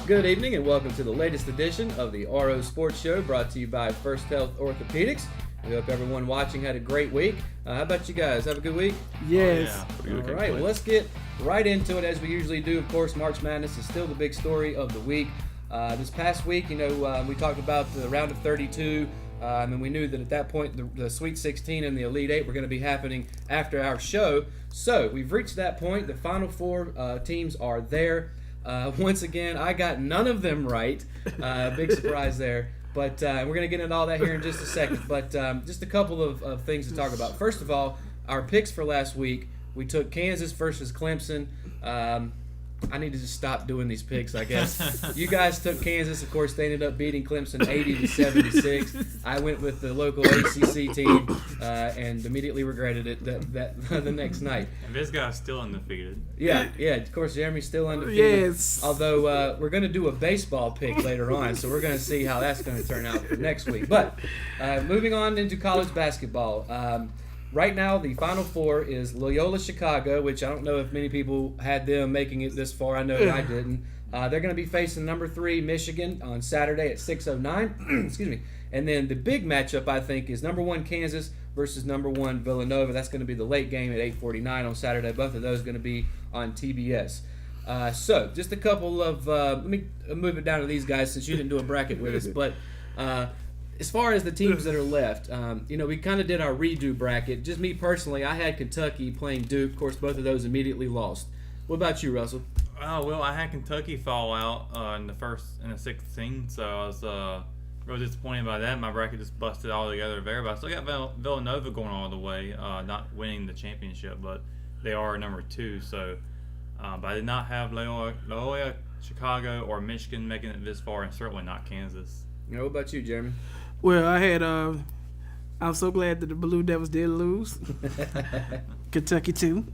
Good evening and welcome to the latest edition of the RO Sports Show, brought to you by First Health Orthopedics. We hope everyone watching had a great week. How about you guys? Have a good week? Yes. All right, well, let's get right into it as we usually do. Of course, March Madness is still the big story of the week. This past week, we talked about the round of 32, and we knew that at that point the Sweet 16 and the Elite 8 were going to be happening after our show. So we've reached that point. The Final Four teams are there. Once again, I got none of them right. Big surprise there. But we're going to get into all that here in just a second. But just a couple of things to talk about. First of all, our picks for last week, we took Kansas versus Clemson. I need to just stop doing these picks, I guess. You guys took Kansas. Of course, they ended up beating Clemson 80-76. I went with the local ACC team and immediately regretted it that the next night. And this guy's still undefeated. Yeah. Of course, Jeremy's still undefeated. Yes. Although we're going to do a baseball pick later on, so we're going to see how that's going to turn out for next week. But moving on into college basketball. Right now, the Final Four is Loyola Chicago, which I don't know if many people had them making it this far. I know I didn't. They're going to be facing number 3 Michigan on Saturday at 6:09. Excuse me. And then the big matchup, I think, is number 1 Kansas versus number 1 Villanova. That's going to be the late game at 8:49 on Saturday. Both of those are going to be on TBS. So just a couple of let me move it down to these guys since you didn't do a bracket with us. But as far as the teams that are left, we kind of did our redo bracket. Just me personally, I had Kentucky playing Duke. Of course, both of those immediately lost. What about you, Russell? Well, I had Kentucky fall out in the first and the 16th, so I was really disappointed by that. My bracket just busted all together there, but I still got Villanova going all the way, not winning the championship, but they are number 2. So, but I did not have Loyola, Chicago, or Michigan making it this far, and certainly not Kansas. What about you, Jeremy? Well, I had. I'm so glad that the Blue Devils did lose. Kentucky too,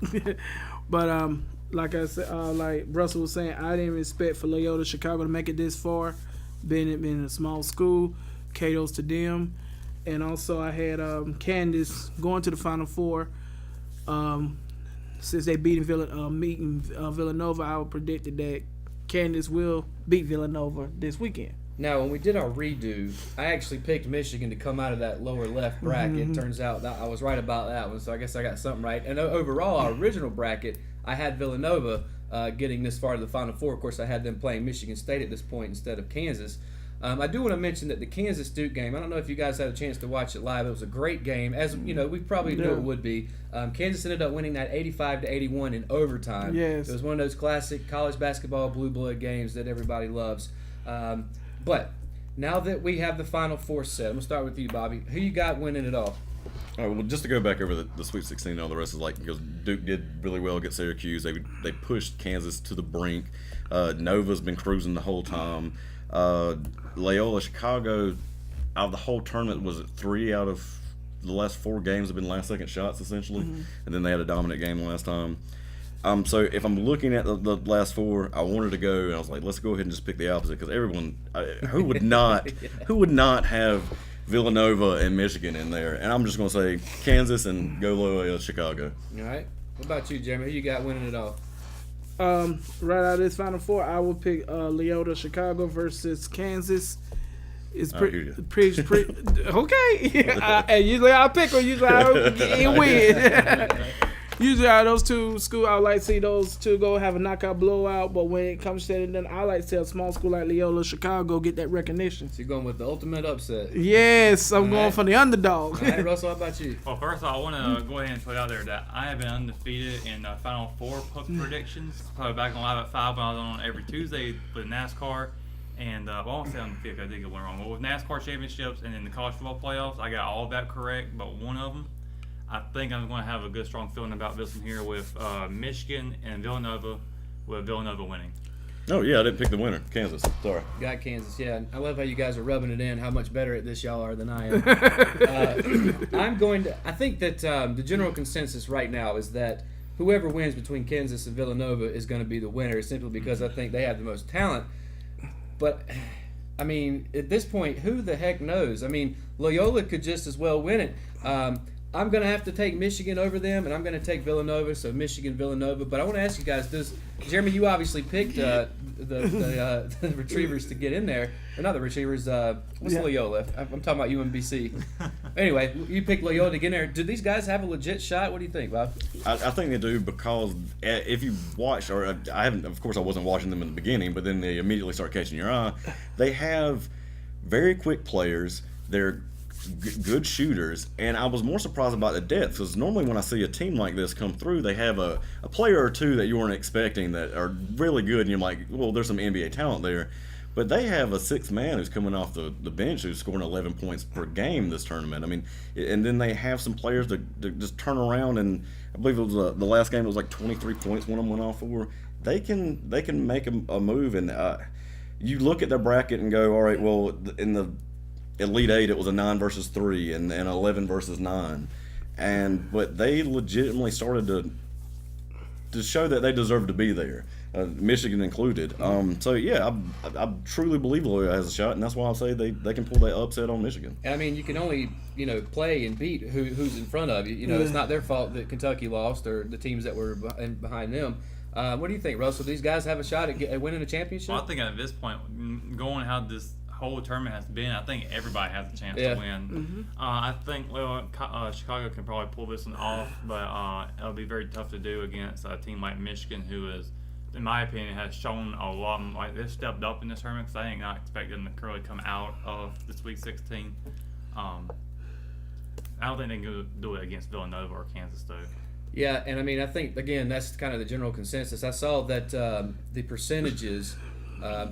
but like I said, like Russell was saying, I didn't expect for Loyola Chicago to make it this far. Being in a small school, kudos to them, and also I had Kansas going to the Final Four. Since they meeting Villanova, I predicted that Kansas will beat Villanova this weekend. Now, when we did our redo, I actually picked Michigan to come out of that lower left bracket. Turns out that I was right about that one, so I guess I got something right. And overall, our original bracket, I had Villanova getting this far to the Final Four. Of course, I had them playing Michigan State at this point instead of Kansas. I do want to mention that the Kansas-Duke game, I don't know if you guys had a chance to watch it live. It was a great game. As you know, we probably knew it would be. Kansas ended up winning that 85-81 in overtime. Yes. It was one of those classic college basketball blue blood games that everybody loves. But now that we have the Final Four set, I'm going to start with you, Bobby. Who you got winning it all? All right, well, just to go back over the Sweet 16 and all the rest is because Duke did really well against Syracuse. They pushed Kansas to the brink. Nova's been cruising the whole time. Loyola Chicago, out of the whole tournament, was it 3 out of the last 4 games have been last-second shots, essentially. And then they had a dominant game the last time. So if I'm looking at the last 4, I wanted to go, and I was like, let's go ahead and just pick the opposite, because everyone, who would not have Villanova and Michigan in there? And I'm just going to say Kansas and go Loyola Chicago. All right. What about you, Jeremy? Who you got winning it all? Right out of this Final Four, I will pick Loyola Chicago versus Kansas. It's pretty okay. And usually I pick or usually I win. Usually out of those two schools, I would like to see those two go have a knockout blowout. But when it comes to it, I like to see a small school like Loyola Chicago get that recognition. So you're going with the ultimate upset. Yes, I'm going for the underdog. All right, Russell, how about you? Well, first of all, I want to go ahead and put out there that I have been undefeated in the Final Four predictions. Probably back on Live at 5 when I was on every Tuesday with NASCAR. And I won't say undefeated, I did get one wrong. But with NASCAR championships and in the college football playoffs, I got all of that correct, but one of them. I think I'm going to have a good, strong feeling about this one here with Michigan and Villanova, with Villanova winning. Oh, yeah, I didn't pick the winner. Kansas. Sorry. Got Kansas, yeah. I love how you guys are rubbing it in, how much better at this y'all are than I am. I think that the general consensus right now is that whoever wins between Kansas and Villanova is going to be the winner, simply because I think they have the most talent. But, I mean, at this point, who the heck knows? I mean, Loyola could just as well win it. I'm going to have to take Michigan over them, and I'm going to take Villanova, so Michigan, Villanova. But I want to ask you guys, Jeremy, you obviously picked the Retrievers to get in there. Or not the Retrievers, what's Loyola? I'm talking about UMBC. Anyway, you picked Loyola to get in there. Do these guys have a legit shot? What do you think, Bob? I think they do, because if you watch, or I haven't, of course I wasn't watching them in the beginning, but then they immediately start catching your eye. They have very quick players. They're good shooters, and I was more surprised about the depth, because normally when I see a team like this come through, they have a player or two that you weren't expecting that are really good, and you're like, well, there's some NBA talent there. But they have a sixth man who's coming off the bench who's scoring 11 points per game this tournament. I mean, and then they have some players that just turn around, and I believe it was the last game, it was like 23 points one of them went off for. They can make a move, and you look at their bracket and go, all right, well, in the Elite Eight, it was a 9 versus 3 and 11 versus 9, but they legitimately started to show that they deserve to be there, Michigan included. So yeah, I truly believe Loyola has a shot, and that's why I say they can pull that upset on Michigan. I mean, you can only play and beat who's in front of you. It's not their fault that Kentucky lost or the teams that were behind them. What do you think, Russell? These guys have a shot at winning a championship? Well, I think at this point, going how this whole tournament has been, I think everybody has a chance to win. I think Chicago can probably pull this one off, but it'll be very tough to do against a team like Michigan, who is, in my opinion, has shown a lot. Like, they've stepped up in this tournament, because I ain't not expecting them to really come out of the Sweet 16. I don't think they can do it against Villanova or Kansas, though. Yeah, and I mean, I think, again, that's kind of the general consensus. I saw that the percentages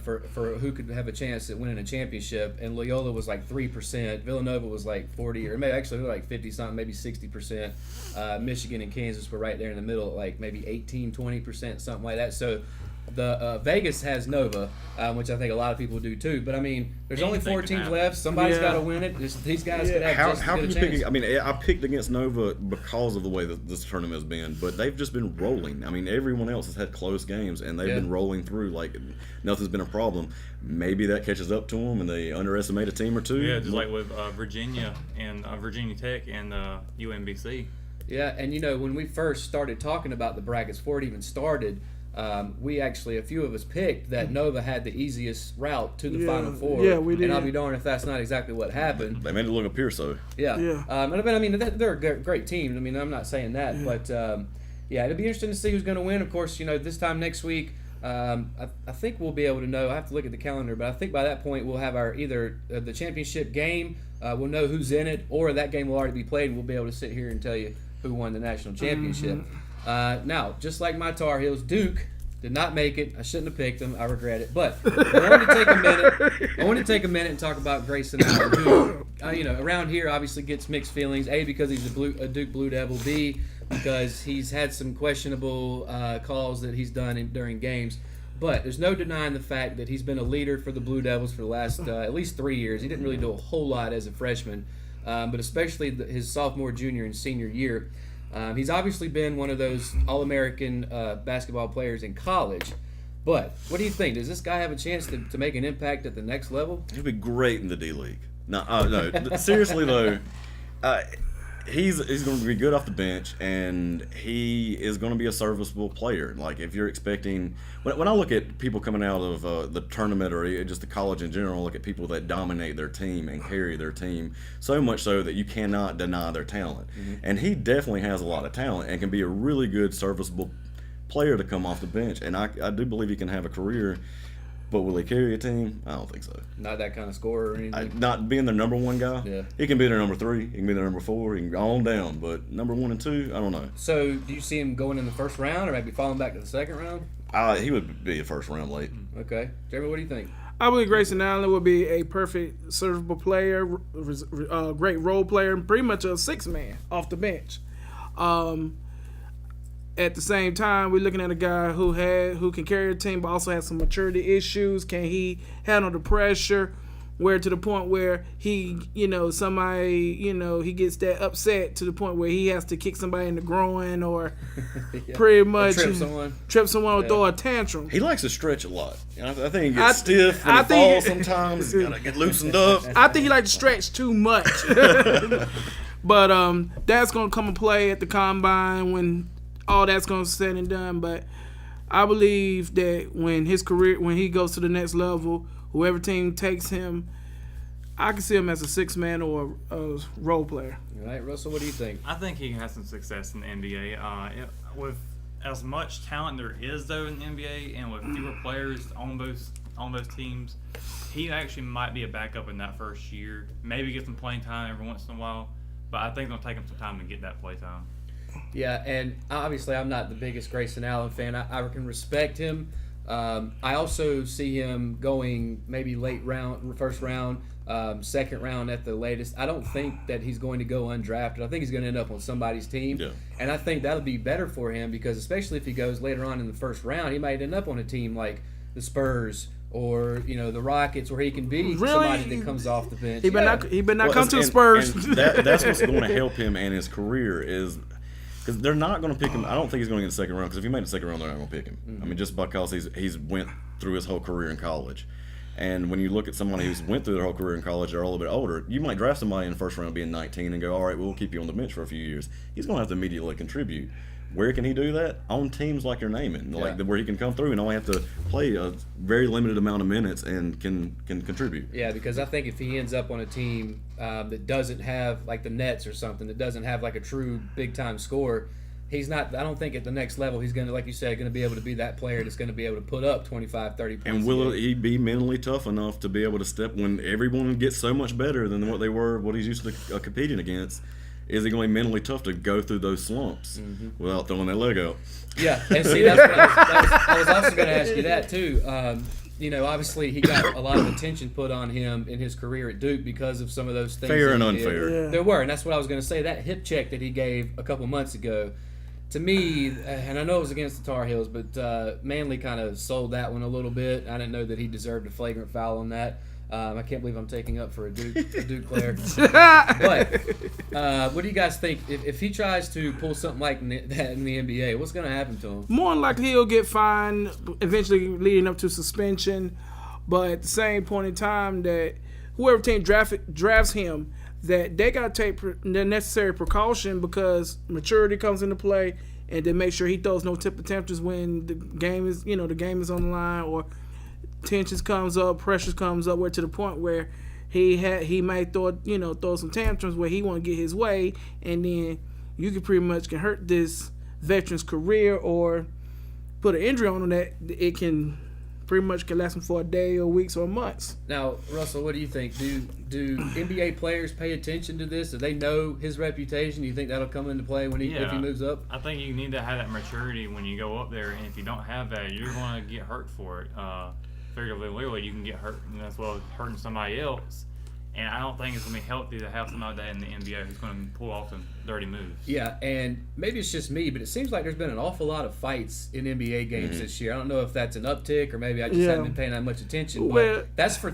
for who could have a chance at winning a championship, and Loyola was like 3%, Villanova was like 40, or maybe actually like 50-something, maybe 60%. Michigan and Kansas were right there in the middle, like maybe 18, 20%, something like that. So the Vegas has Nova, which I think a lot of people do too. But I mean, there's only 4 teams left. Somebody's got to win it. These guys could have just how a can you chance. pick? I mean, I picked against Nova because of the way that this tournament has been, but they've just been rolling. I mean, everyone else has had close games, and they've been rolling through like nothing's been a problem. Maybe that catches up to them, and they underestimate a team or two. Yeah, just like with Virginia and Virginia Tech and UMBC. Yeah, and when we first started talking about the brackets before it even started, we actually, a few of us picked that Nova had the easiest route to the Final Four. Yeah, we did. And I'll be darned if that's not exactly what happened. They made it look appear so. Yeah. But I mean, they're a great team. I mean, I'm not saying that, but it'll be interesting to see who's going to win. Of course, this time next week, I think we'll be able to know. I have to look at the calendar, but I think by that point we'll have our either the championship game. We'll know who's in it, or that game will already be played, and we'll be able to sit here and tell you who won the national championship. Now, just like my Tar Heels, Duke did not make it. I shouldn't have picked them. I regret it. But I wanted to take a minute and talk about Grayson Allen, who, around here obviously gets mixed feelings. A, because he's a Duke Blue Devil. B, because he's had some questionable calls that he's done during games. But there's no denying the fact that he's been a leader for the Blue Devils for the last at least 3 years. He didn't really do a whole lot as a freshman, but especially his sophomore, junior, and senior year. He's obviously been one of those All-American basketball players in college. But what do you think? Does this guy have a chance to make an impact at the next level? He'll be great in the D-League. No, seriously though, he's going to be good off the bench, and he is going to be a serviceable player. Like, if you're expecting, when I look at people coming out of the tournament or just the college in general, I look at people that dominate their team and carry their team so much so that you cannot deny their talent. And he definitely has a lot of talent and can be a really good serviceable player to come off the bench. And I do believe he can have a career. But will he carry a team? I don't think so. Not that kind of scorer or anything? Not being their number one guy. Yeah. He can be their number 3. He can be their number 4. He can go on down. But number 1 and 2, I don't know. So do you see him going in the first round or maybe falling back to the second round? He would be a first round late. Okay. Jeremy, what do you think? I believe Grayson Allen would be a perfect servable player, great role player, and pretty much a 6-man off the bench. At the same time, we're looking at a guy who can carry a team, but also has some maturity issues. Can he handle the pressure? Where to the point where he, somebody, he gets that upset to the point where he has to kick somebody in the groin or pretty much trip someone or throw a tantrum. He likes to stretch a lot. I think he gets stiff and falls sometimes. He's got to get loosened up. I think he likes to stretch too much. But that's gonna come and play at the combine when all that's gonna said and done. But I believe that when he goes to the next level, whoever team takes him, I can see him as a 6-man or a role player. All right, Russell, what do you think? I think he can have some success in the NBA. With as much talent there is though in the NBA, and with fewer players on those teams, he actually might be a backup in that first year. Maybe get some playing time every once in a while, but I think it's gonna take him some time to get that play time. Yeah, and obviously I'm not the biggest Grayson Allen fan. I can respect him. I also see him going maybe first round, second round at the latest. I don't think that he's going to go undrafted. I think he's going to end up on somebody's team. Yeah. And I think that'll be better for him because especially if he goes later on in the first round, he might end up on a team like the Spurs or the Rockets where he can be somebody that comes off the bench. He better not come to the and- Spurs. and that's what's going to help him and his career is because they're not going to pick him. I don't think he's going to get the second round because if he made the second round, they're not going to pick him. I mean, just because he's went through his whole career in college. And when you look at somebody who's went through their whole career in college, they're a little bit older, you might draft somebody in the first round being 19 and go, all right, we'll keep you on the bench for a few years. He's going to have to immediately contribute. Where can he do that? On teams like you're naming, where he can come through and only have to play a very limited amount of minutes and can contribute. Yeah, because I think if he ends up on a team that doesn't have like the Nets or something, that doesn't have like a true big time scorer, he's not. I don't think at the next level he's going to, like you said, going to be able to be that player that's going to be able to put up 25, 30 points. And will he be mentally tough enough to be able to step when everyone gets so much better than what he's used to competing against? Is he going to be mentally tough to go through those slumps without throwing that leg out? Yeah, and see, that's what I was also going to ask you that too. Obviously he got a lot of attention put on him in his career at Duke because of some of those things. Fair and that he did. unfair. Yeah. There were, and that's what I was going to say. That hip check that he gave a couple months ago, to me, and I know it was against the Tar Heels, but Manley kind of sold that one a little bit. I didn't know that he deserved a flagrant foul on that. I can't believe I'm taking up for a Duke player. But what do you guys think? If he tries to pull something like that in the NBA, what's going to happen to him? More than likely he'll get fined, eventually leading up to suspension. But at the same point in time, that whoever team drafts him, that they got to take the necessary precaution because maturity comes into play, and then make sure he throws no tip attempts when the game is on the line or tensions comes up, pressures comes up, where to the point where he might throw some tantrums where he want to get his way, and then you can hurt this veteran's career or put an injury on him that it can pretty much can last him for a day or weeks or months. Now, Russell, what do you think? Do NBA players pay attention to this? Do they know his reputation? Do you think that'll come into play if he moves up? I think you need to have that maturity when you go up there, and if you don't have that, you're going to get hurt for it. Figuratively, literally, you can get hurt as well as hurting somebody else. And I don't think it's going to be healthy to have somebody in the NBA who's going to pull off some dirty moves. Yeah, and maybe it's just me, but it seems like there's been an awful lot of fights in NBA games this year. I don't know if that's an uptick or maybe I just haven't been paying that much attention. But that's for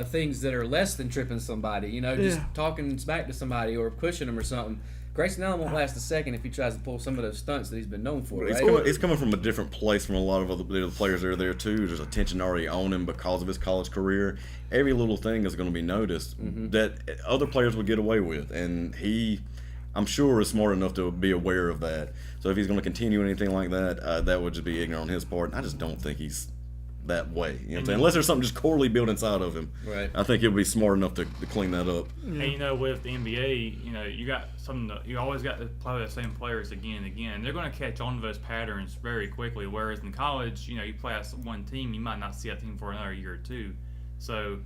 things that are less than tripping somebody, just talking smack to somebody or pushing them or something. Grayson Allen won't last a second if he tries to pull some of those stunts that he's been known for, right? It's coming from a different place from a lot of other players that are there, too. There's attention already on him because of his college career. Every little thing is going to be noticed that other players would get away with. And I'm sure, is smart enough to be aware of that. So if he's going to continue anything like that, that would just be ignorant on his part. And I just don't think he's that way. You know what I'm saying? Unless there's something just corely built inside of him. Right. I think he'll be smart enough to clean that up. And with the NBA, you got you always got to play the same players again and again. They're going to catch on to those patterns very quickly. Whereas in college, you play as one team, you might not see that team for another year or two. So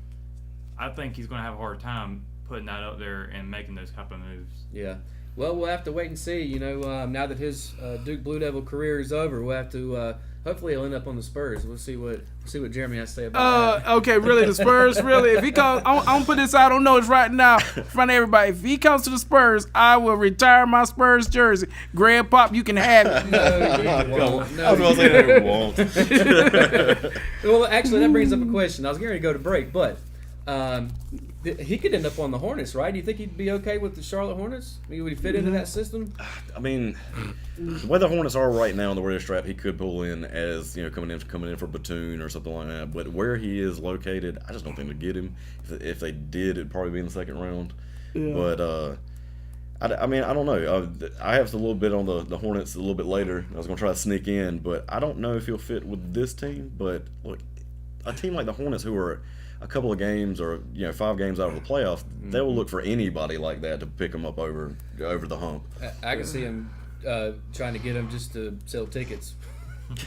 I think he's going to have a hard time putting that up there and making those type of moves. Yeah. Well, we'll have to wait and see. Now that his Duke Blue Devil career is over, we'll have to. Hopefully, he'll end up on the Spurs. We'll see what Jeremy has to say about that. Okay, really, the Spurs, really. If he comes, I'm gonna put this out on notice right now in front of everybody. If he comes to the Spurs, I will retire my Spurs jersey. Greg Pop, you can have it. No, I was going to say that it won't. Well, actually, that brings up a question. I was going to go to break, but he could end up on the Hornets, right? Do you think he'd be okay with the Charlotte Hornets? I mean, would he fit into that system? I mean, the way the Hornets are right now in the way they're strapped, he could pull in as coming in for Batum or something like that. But where he is located, I just don't think they'd get him. If they did, it'd probably be in the second round. Yeah. But I mean, I don't know. I have a little bit on the Hornets a little bit later. I was going to try to sneak in, but I don't know if he'll fit with this team. But look, a team like the Hornets, who are a couple of games or 5 games out of the playoffs, they will look for anybody like that to pick them up over the hump. I can see him trying to get him just to sell tickets.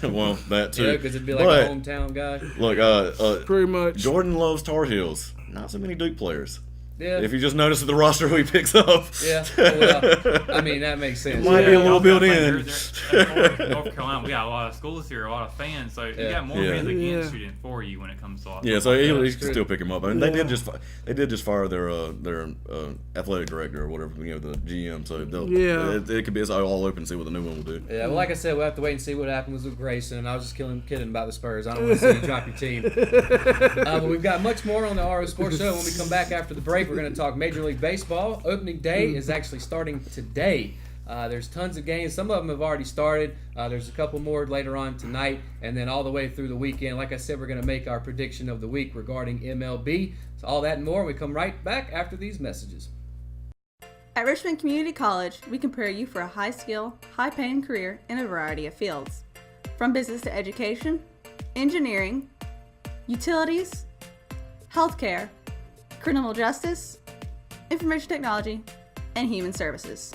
Well, that too. Because it'd be like a hometown guy. Look, Pretty much. Jordan loves Tar Heels. Not so many Duke players. Yeah. If you just notice the roster who he picks up. Yeah. Well, I mean, that makes sense. Might be a little built Like, in. North Carolina, we got a lot of schools here, a lot of fans, so you got more Yeah. fans against Yeah. you than for you when it comes to. Yeah, so he that's can true. still pick him up. I mean, they did just fire their athletic director or whatever, the GM. So it could be it's all open to see what the new one will do. Yeah, well, like I said, we'll have to wait and see what happens with Grayson. I was just kidding about the Spurs. I don't want to see you drop your team. But we've got much more on the RO Sports Show. When we come back after the break, we're going to talk Major League Baseball. Opening day is actually starting today. There's tons of games. Some of them have already started. There's a couple more later on tonight, and then all the way through the weekend. Like I said, we're going to make our prediction of the week regarding MLB. So all that and more. We come right back after these messages. At Richmond Community College, we prepare you for a high-skill, high-paying career in a variety of fields. From business to education, engineering, utilities, healthcare, criminal justice, information technology, and human services.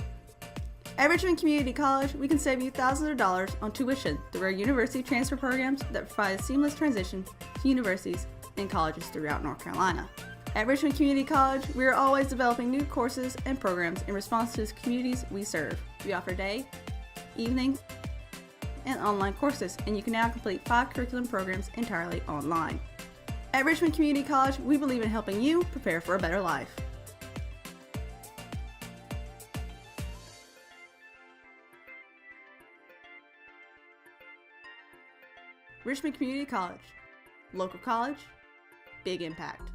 At Richmond Community College, we can save you thousands of dollars on tuition through our university transfer programs that provide a seamless transition to universities and colleges throughout North Carolina. At Richmond Community College, we are always developing new courses and programs in response to the communities we serve. We offer day, evening, and online courses, and you can now complete 5 curriculum programs entirely online. At Richmond Community College, we believe in helping you prepare for a better life. Richmond Community College. Local college, big impact.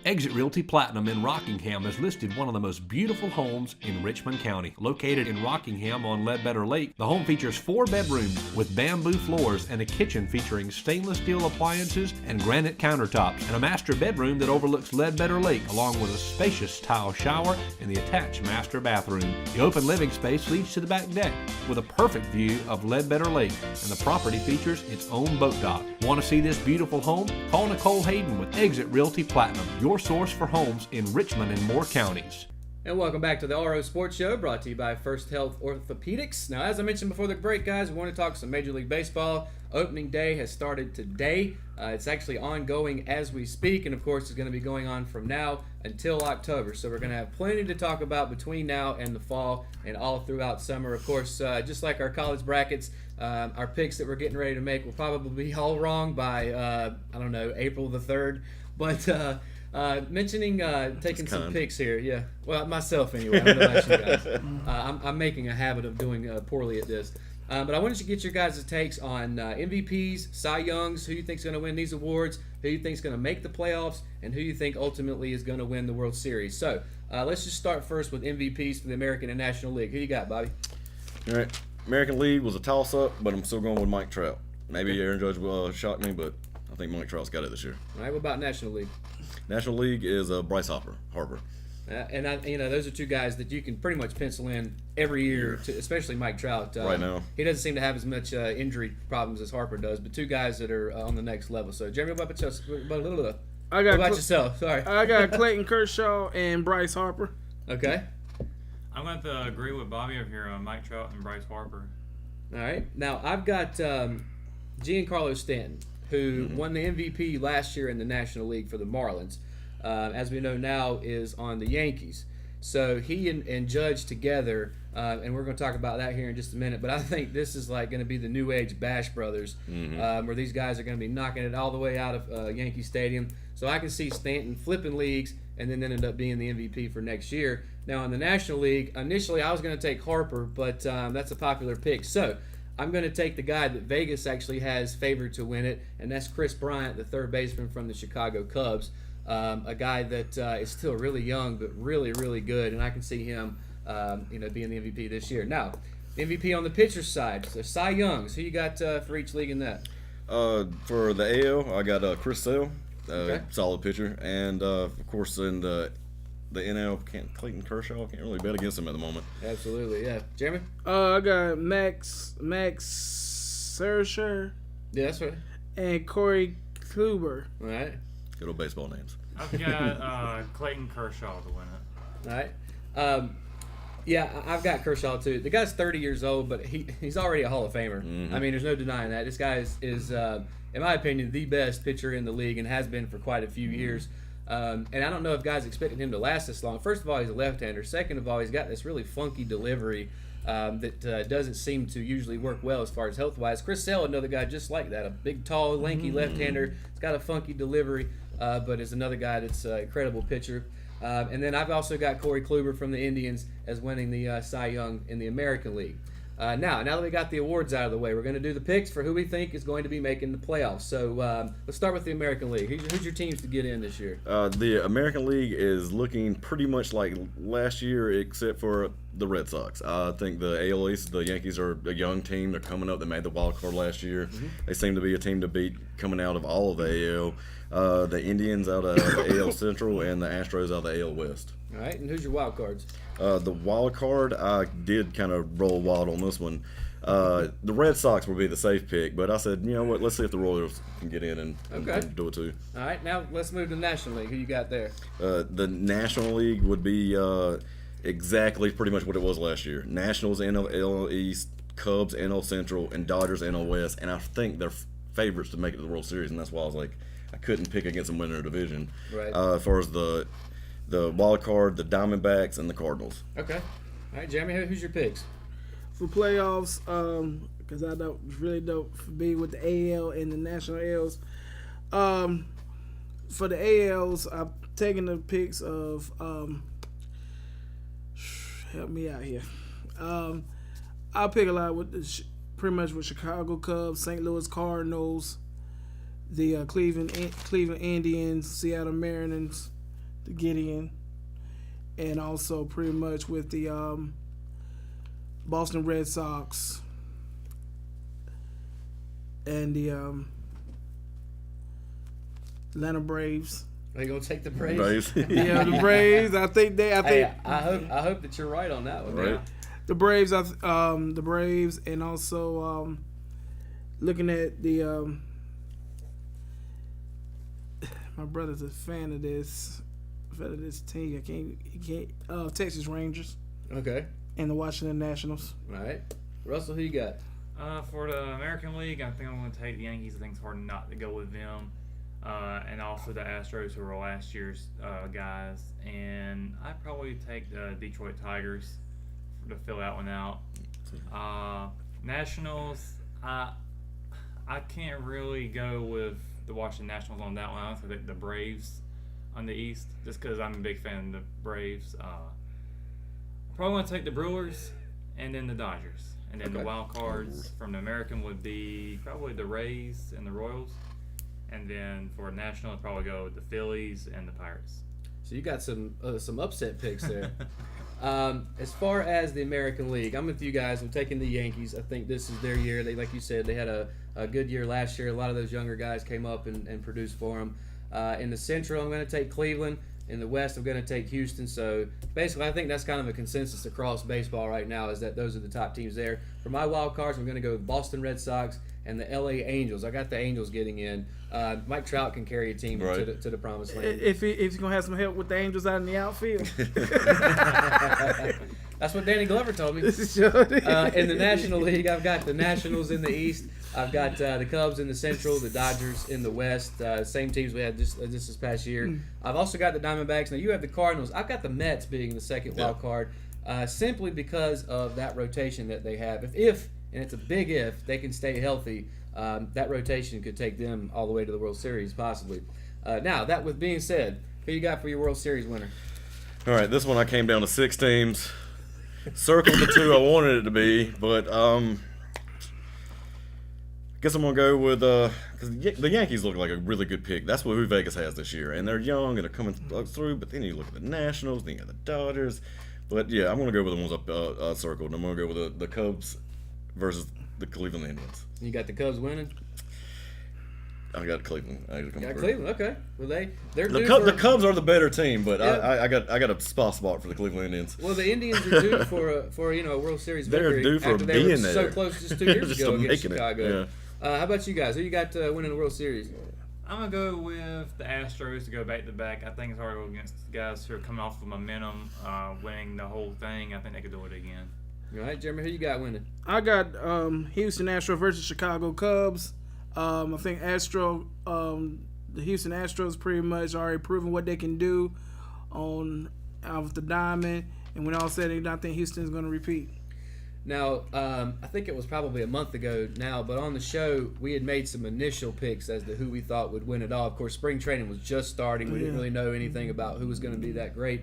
Exit Realty Platinum in Rockingham has listed one of the most beautiful homes in Richmond County. Located in Rockingham on Ledbetter Lake, the home features 4 bedrooms with bamboo floors and a kitchen featuring stainless steel appliances and granite countertops, and a master bedroom that overlooks Ledbetter Lake, along with a spacious tile shower and the attached master bathroom. The open living space leads to the back deck with a perfect view of Ledbetter Lake, and the property features its own boat dock. Want to see this beautiful home? Call Nicole Hayden with Exit Realty Platinum, your source for homes in Richmond and Moore counties. And welcome back to the RO Sports Show, brought to you by First Health Orthopedics. Now, as I mentioned before the break, guys, we want to talk some Major League Baseball. Opening day has started today. It's actually ongoing as we speak, and of course, it's going to be going on from now until October. So we're going to have plenty to talk about between now and the fall and all throughout summer. Of course, just like our college brackets, our picks that we're getting ready to make will probably be all wrong by, April the 3rd. But mentioning taking some picks here, yeah. Well, myself anyway. I don't know about you guys. I'm making a habit of doing poorly at this. But I wanted to get your guys' takes on MVPs, Cy Youngs, who you think's going to win these awards, who you think's going to make the playoffs, and who you think ultimately is going to win the World Series. So let's just start first with MVPs for the American and National League. Who you got, Bobby? All right. American League was a toss-up, but I'm still going with Mike Trout. Maybe Aaron Judge will shock me, but I think Mike Trout's got it this year. All right, what about National League? National League is Bryce Harper. Those are two guys that you can pretty much pencil in every year, especially Mike Trout. Right now. He doesn't seem to have as much injury problems as Harper does, but two guys that are on the next level. So, Jeremy, what about yourself? Sorry. I got Clayton Kershaw and Bryce Harper. Okay. I'm going to agree with Bobby over here on Mike Trout and Bryce Harper. All right. Now, I've got Giancarlo Stanton, who won the MVP last year in the National League for the Marlins. As we know now, is on the Yankees. So he and Judge together, and we're going to talk about that here in just a minute, but I think this is like going to be the new age Bash Brothers, where these guys are going to be knocking it all the way out of Yankee Stadium. So I can see Stanton flipping leagues and then end up being the MVP for next year. Now in the National League, initially I was going to take Harper, but that's a popular pick. So I'm going to take the guy that Vegas actually has favored to win it, and that's Chris Bryant, the third baseman from the Chicago Cubs. A guy that is still really young, but really, really good, and I can see him, being the MVP this year. Now, MVP on the pitcher side, so Cy Youngs. Who you got for each league in that? For the AL, I got Chris Sale, Okay. solid pitcher, and of course in the the NL. Clayton Kershaw, can't really bet against him at the moment. Absolutely, yeah. Jeremy? I got Max Scherzer Yeah, that's right. and Corey Kluber. All right. Good old baseball names. I've got Clayton Kershaw to win it. All right. Yeah, I've got Kershaw too. The guy's 30 years old, but he's already a Hall of Famer. I mean, there's no denying that. This guy is in my opinion, the best pitcher in the league and has been for quite a few years. And I don't know if guys expected him to last this long. First of all, he's a left-hander. Second of all, he's got this really funky delivery that doesn't seem to usually work well as far as health-wise. Chris Sale, another guy just like that, a big, tall, lanky left-hander. He's got a funky delivery, but is another guy that's an incredible pitcher. And then I've also got Corey Kluber from the Indians as winning the Cy Young in the American League. Now that we got the awards out of the way, we're going to do the picks for who we think is going to be making the playoffs. So let's start with the American League. Who's your teams to get in this year? The American League is looking pretty much like last year, except for the Red Sox. I think the AL East, the Yankees are a young team. They're coming up. They made the wild card last year. They seem to be a team to beat coming out of all of the AL. The Indians out of the AL Central and the Astros out of the AL West. All right, and who's your wild cards? The wild card, I did kind of roll wild on this one. The Red Sox would be the safe pick, but I said, you know what, let's see if the Royals can get in and do it too. All right, now let's move to the National League. Who you got there? The National League would be exactly pretty much what it was last year. Nationals NL East, Cubs NL Central, and Dodgers NL West, and I think they're favorites to make it to the World Series, and that's why I was like, I couldn't pick against them winning their division. Right. As far as the wild card, the Diamondbacks, and the Cardinals. Okay. All right, Jeremy, who's your picks? For playoffs, because I really don't be with the AL and the National Ls. For the ALs, I'm taking the picks of help me out here. I'll pick a lot with pretty much with Chicago Cubs, St. Louis Cardinals, the Cleveland Indians, Seattle Mariners to get in, and also pretty much with the Boston Red Sox and the Atlanta Braves. Are you gonna take the Braves? Yeah, the Braves. I think. Hey, I hope that you're right on that one. Right. Man. The Braves. The Braves, and also looking at the. My brother's a fan of this team. He can't. Texas Rangers Okay. and the Washington Nationals. All right. Russell, who you got? For the American League, I think I'm going to take the Yankees. I think it's hard not to go with them. And also the Astros, who were last year's guys. And I'd probably take the Detroit Tigers to fill that one out. Nationals, I can't really go with the Washington Nationals on that one. I also think the Braves on the East, just because I'm a big fan of the Braves. Probably want to take the Brewers and then the Dodgers. And then the wild cards from the American would be probably the Rays and the Royals. And then for National, I'd probably go with the Phillies and the Pirates. So you got some upset picks there. As far as the American League, I'm with you guys. I'm taking the Yankees. I think this is their year. They, like you said, they had a good year last year. A lot of those younger guys came up and produced for them. In the Central, I'm going to take Cleveland. In the West, I'm going to take Houston. So basically, I think that's kind of a consensus across baseball right now, is that those are the top teams there. For my wild cards, I'm going to go with Boston Red Sox and the LA Angels. I got the Angels getting in. Mike Trout can carry a team Right. to the promised land. If he's gonna have some help with the Angels out in the outfield. That's what Danny Glover told me. Sure did. In the National League, I've got the Nationals in the East. I've got the Cubs in the Central, the Dodgers in the West. Same teams we had this past year. I've also got the Diamondbacks. Now you have the Cardinals. I've got the Mets being the second wild card, simply because of that rotation that they have. If and it's a big if, they can stay healthy, that rotation could take them all the way to the World Series possibly. Now, that with being said, who you got for your World Series winner? All right, this one I came down to 6 teams. Circled the 2 I wanted it to be, but I guess I'm gonna go with because the Yankees look like a really good pick. That's who Vegas has this year, and they're young and they're coming through. But then you look at the Nationals, then you got the Dodgers. But yeah, I'm gonna go with the ones up circled. I'm gonna go with the Cubs versus the Cleveland Indians. You got the Cubs winning? I got Cleveland. Got Cleveland. Okay. Well, they're The, due Cubs, for, the Cubs are the better team, but Yeah. I got a spot for the Cleveland Indians. Well, the Indians are due for a World Series They're victory due for after they were being so there. close just 2 years Just ago to against making it, Chicago. How about you guys? Who you got winning the World Series? I'm gonna go with the Astros to go back to back. I think it's hard to go against guys who are coming off of momentum, winning the whole thing. I think they could do it again. All right, Jeremy, who you got winning? I got Houston Astros versus Chicago Cubs. I think the Houston Astros pretty much already proven what they can do on out of the diamond, and when all said and done, I think Houston's going to repeat. Now, I think it was probably a month ago now, but on the show, we had made some initial picks as to who we thought would win it all. Of course, spring training was just starting. We didn't really know anything about who was going to be that great.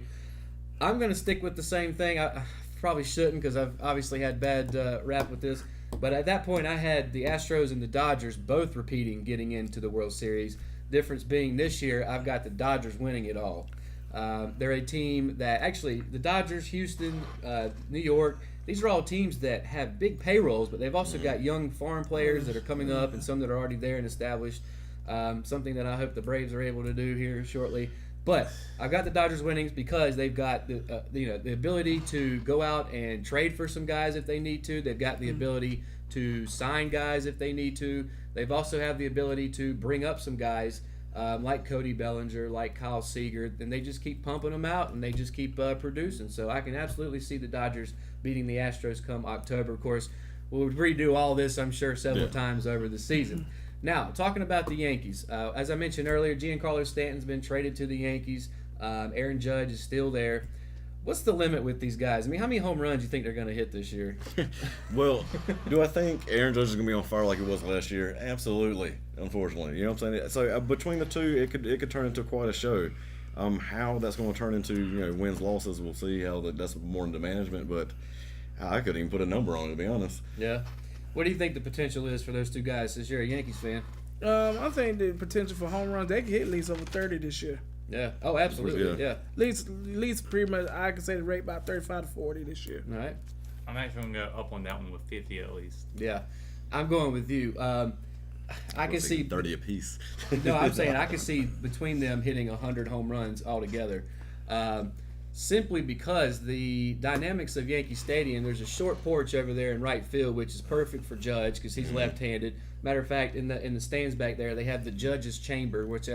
I'm going to stick with the same thing. I probably shouldn't because I've obviously had bad rap with this. But at that point, I had the Astros and the Dodgers both repeating getting into the World Series. Difference being this year, I've got the Dodgers winning it all. They're a team that actually, the Dodgers, Houston, New York, these are all teams that have big payrolls, but they've also got young foreign players that are coming up and some that are already there and established. Something that I hope the Braves are able to do here shortly. But I've got the Dodgers winnings because they've got the ability to go out and trade for some guys if they need to. They've got the ability to sign guys if they need to. They've also have the ability to bring up some guys like Cody Bellinger, like Kyle Seager, and they just keep pumping them out and they just keep producing. So I can absolutely see the Dodgers beating the Astros come October. Of course, we'll redo all this, I'm sure, several times over the season. Now, talking about the Yankees, as I mentioned earlier, Giancarlo Stanton's been traded to the Yankees. Aaron Judge is still there. What's the limit with these guys? I mean, how many home runs do you think they're going to hit this year? Well, do I think Aaron Judge is going to be on fire like he was last year? Absolutely, unfortunately. You know what I'm saying? So between the two, it could turn into quite a show. How that's going to turn into wins, losses, we'll see. How that's more into management, but I couldn't even put a number on it, to be honest. Yeah. What do you think the potential is for those two guys since you're a Yankees fan? I think the potential for home runs, they could hit at least over 30 this year. Yeah. Oh, absolutely. Yeah. At least pretty much, I can say the rate about 35 to 40 this year. All right. I'm actually going to go up on that one with 50 at least. Yeah. I'm going with you. I can see 30 apiece. No, I'm saying I can see between them hitting 100 home runs altogether. Simply because the dynamics of Yankee Stadium, there's a short porch over there in right field, which is perfect for Judge because he's left-handed. Matter of fact, in the stands back there, they have the Judge's Chamber, which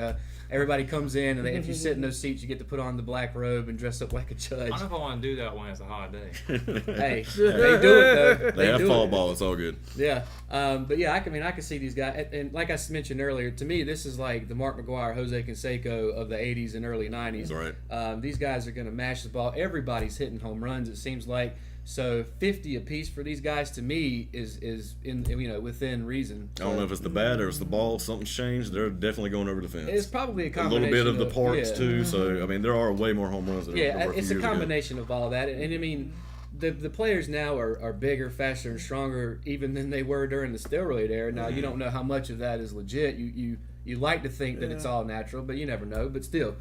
everybody comes in, and if you sit in those seats, you get to put on the black robe and dress up like a judge. I don't know if I want to do that when it's a hot day. Hey, they do it though. They have do fall it. ball. It's all good. Yeah, but yeah, I can see these guys, and like I mentioned earlier, to me, this is like the Mark McGwire, Jose Canseco of the '80s and early '90s. That's right. These guys are going to mash the ball. Everybody's hitting home runs. It seems like. So 50 apiece for these guys to me is in within reason. I don't know if it's the bat or it's the ball. Something's changed. They're definitely going over the fence. It's probably a a combination. little bit of the parks yeah. too. So I mean, there are way more home runs than there were a few it's a years ago. combination of all that, and I mean, the players now are bigger, faster, and stronger even than they were during the steroid era. Now you don't know how much of that is legit. You like to think that it's all natural, but you never know. But still.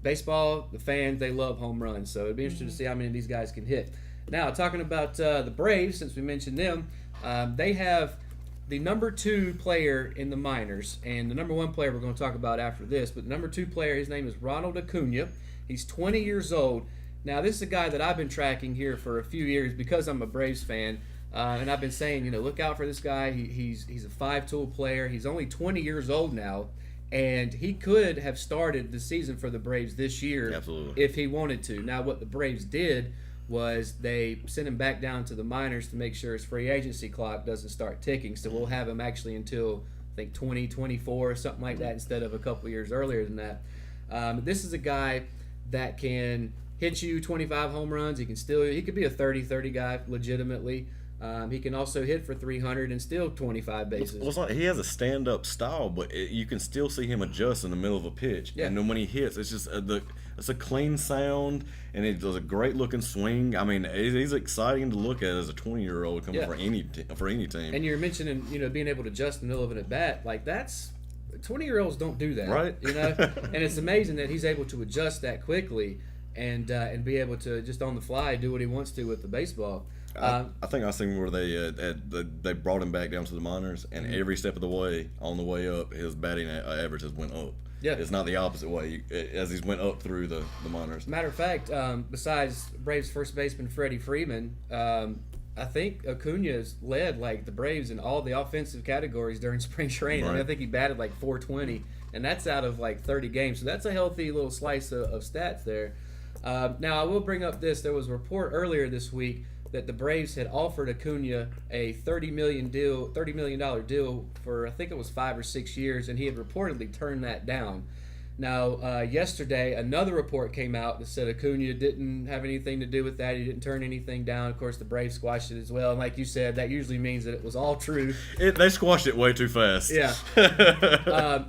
Baseball, the fans, they love home runs, so it'd be interesting to see how many of these guys can hit. Now, talking about the Braves, since we mentioned them, they have the number 2 player in the minors, and the number 1 player we're going to talk about after this, but the number 2 player, his name is Ronald Acuna. He's 20 years old. Now, this is a guy that I've been tracking here for a few years because I'm a Braves fan, and I've been saying, look out for this guy. He's a 5-tool player. He's only 20 years old now. And he could have started the season for the Braves this year if he wanted to. Now, what the Braves did was they sent him back down to the minors to make sure his free agency clock doesn't start ticking. So we'll have him actually until, I think, 2024 or something like that instead of a couple years earlier than that. This is a guy that can hit you 25 home runs. He could be a 30-30 guy legitimately. He can also hit for 300 and steal 25 bases. Well, it's like he has a stand-up style, but you can still see him adjust in the middle of a pitch. Yeah. And then when he hits, it's just it's a clean sound, and it does a great-looking swing. I mean, he's exciting to look at as a 20-year-old coming for any team. And you're mentioning, being able to adjust in the middle of an at-bat. Like, that's 20-year-olds don't do that. Right. And it's amazing that he's able to adjust that quickly. and be able to just on the fly do what he wants to with the baseball. I think I seen where they brought him back down to the minors, and every step of the way on the way up, his batting average has went up. Yeah. It's not the opposite way as he's went up through the minors. Matter of fact, besides Braves first baseman Freddie Freeman, I think Acuna's led like the Braves in all the offensive categories during spring training. I mean, I Right. think he batted like 420, and that's out of like 30 games. So that's a healthy little slice of stats there. Now I will bring up this. There was a report earlier this week that the Braves had offered Acuna a $30 million deal for I think it was 5 or 6 years, and he had reportedly turned that down. Now, yesterday, another report came out that said Acuna didn't have anything to do with that. He didn't turn anything down. Of course, the Braves squashed it as well. And like you said, that usually means that it was all true. They squashed it way too fast. Yeah.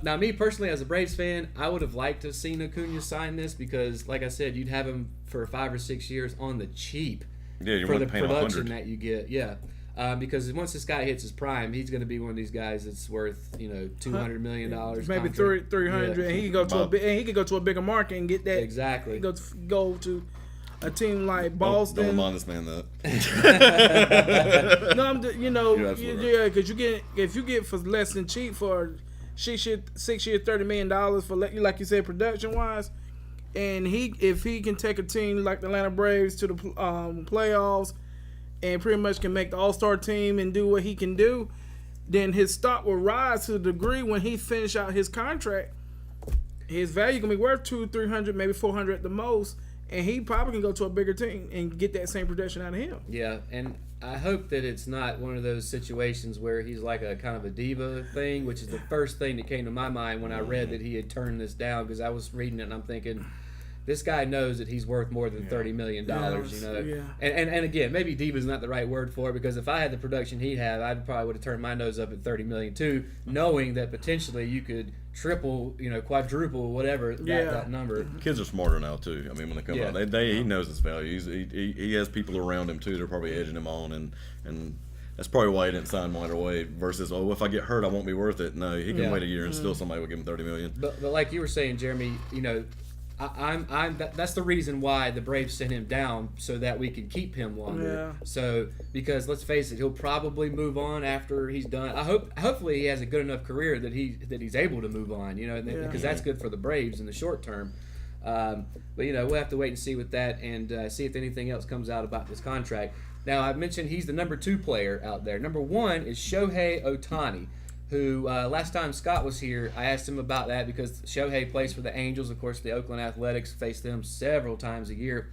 Now, me personally, as a Braves fan, I would have liked to have seen Acuna sign this because, like I said, you'd have him for 5 or 6 years on the cheap Yeah, you for the want to pay production 100. that you get. Yeah. Because once this guy hits his prime, he's going to be one of these guys that's worth $200 million. Maybe contract. 300, Yeah. and he can go to Bob. he could go to a bigger market and get that. Exactly. Go to a team like Don't Boston. remind this man that. No, You're absolutely yeah, because if you get for less than cheap for 6 years, $30 million for like you said, production wise, and if he can take a team like the Atlanta Braves to the playoffs, and pretty much can make the All-Star team and do what he can do, then his stock will rise to the degree when he finish out his contract, his value can be worth $200-300, maybe $400 at the most, and he probably can go to a bigger team and get that same production out of him. Yeah, and I hope that it's not one of those situations where he's like a kind of a diva thing, which is the first thing that came to my mind when I read that he had turned this down, because I was reading it and I'm thinking, this guy knows that he's worth more than $30 million, Yeah. And again, maybe diva is not the right word for it, because if I had the production he'd have, I probably would have turned my nose up at $30 million too, knowing that potentially you could triple, quadruple, whatever that number. Kids are smarter now too. I mean, when they come Yeah. out, he knows his value. He has people around him too. They're probably edging him on, and that's probably why he didn't sign right away. Versus, if I get hurt, I won't be worth it. No, he can Yeah. wait a year and still somebody will give him $30 million. But like you were saying, Jeremy, that's the reason why the Braves sent him down, so that we could keep him longer. Yeah. So, because let's face it, he'll probably move on after he's done. Hopefully he has a good enough career that he's able to move on, because that's good for the Braves in the short term. But we'll have to wait and see with that, and see if anything else comes out about this contract. Now, I mentioned he's the number 2 player out there. Number 1 is Shohei Ohtani, who last time Scott was here, I asked him about that because Shohei plays for the Angels. Of course, the Oakland Athletics face them several times a year.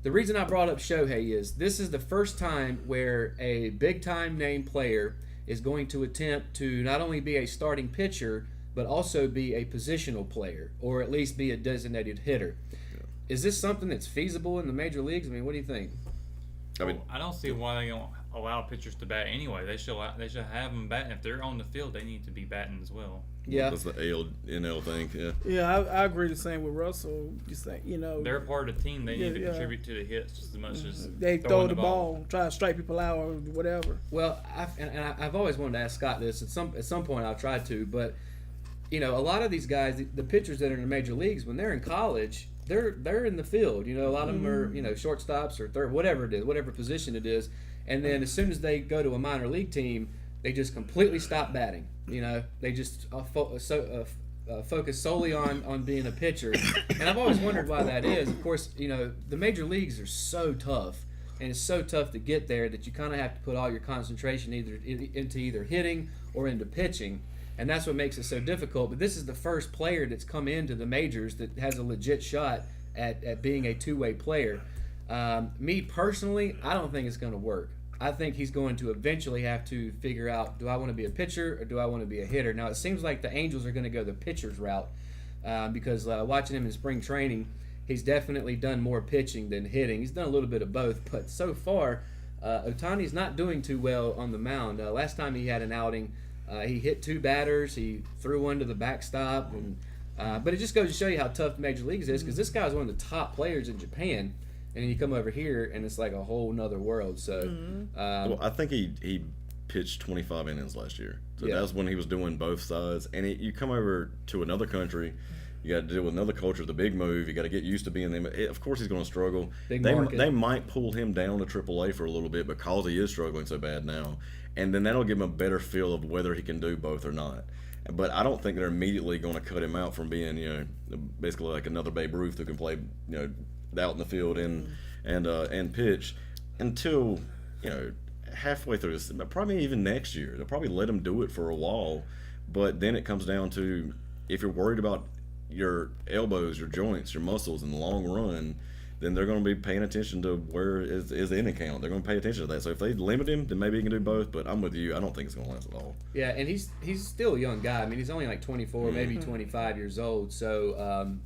The reason I brought up Shohei is this is the first time where a big-time name player is going to attempt to not only be a starting pitcher, but also be a positional player, or at least be a designated hitter. Yeah. Is this something that's feasible in the major leagues? I mean, what do you think? I don't see why they don't allow pitchers to bat anyway. They should have them batting. If they're on the field, they need to be batting as well. Yeah, That's the NL thing. Yeah. Yeah, I agree the same with Russell. Just think, They're a part of the team. They need to Yeah. contribute to the hits just as much as they throw throwing the ball, try to strike people out or whatever. Well, I've always wanted to ask Scott this. At some point, I'll try to. But a lot of these guys, the pitchers that are in the major leagues, when they're in college, they're in the field. A lot of them are shortstops or third, whatever it is, whatever position it is. And then as soon as they go to a minor league team, they just completely stop batting. They just focus solely on being a pitcher. And I've always wondered why that is. Of course, the major leagues are so tough, and it's so tough to get there that you kind of have to put all your concentration into either hitting or into pitching. And that's what makes it so difficult. But this is the first player that's come into the majors that has a legit shot at being a two-way player. Me personally, I don't think it's going to work. I think he's going to eventually have to figure out, do I want to be a pitcher or do I want to be a hitter? Now, it seems like the Angels are going to go the pitcher's route because watching him in spring training, he's definitely done more pitching than hitting. He's done a little bit of both, but so far, Ohtani's not doing too well on the mound. Last time he had an outing, he hit 2 batters, he threw one to the backstop, and but it just goes to show you how tough the major leagues is, because this guy's one of the top players in Japan. And then you come over here, and it's like a whole nother world. So, Well, I think he pitched 25 innings last year. So Yeah. that's when he was doing both sides. And you come over to another country, You got to deal with another culture, the big move. You got to get used to being them. Of course, he's going to struggle. Big they market. they might pull him down to AAA for a little bit because he is struggling so bad now, and then that'll give him a better feel of whether he can do both or not. But I don't think they're immediately going to cut him out from being, basically like another Babe Ruth who can play, out in the field and pitch until, halfway through this, probably even next year. They'll probably let him do it for a while, but then it comes down to, if you're worried about your elbows, your joints, your muscles in the long run, then they're going to be paying attention to where is the inning count. They're going to pay attention to that. So if they limit him, then maybe he can do both. But I'm with you. I don't think it's going to last at all. Yeah, and he's still a young guy. I mean, he's only like 24, maybe 25 years old. So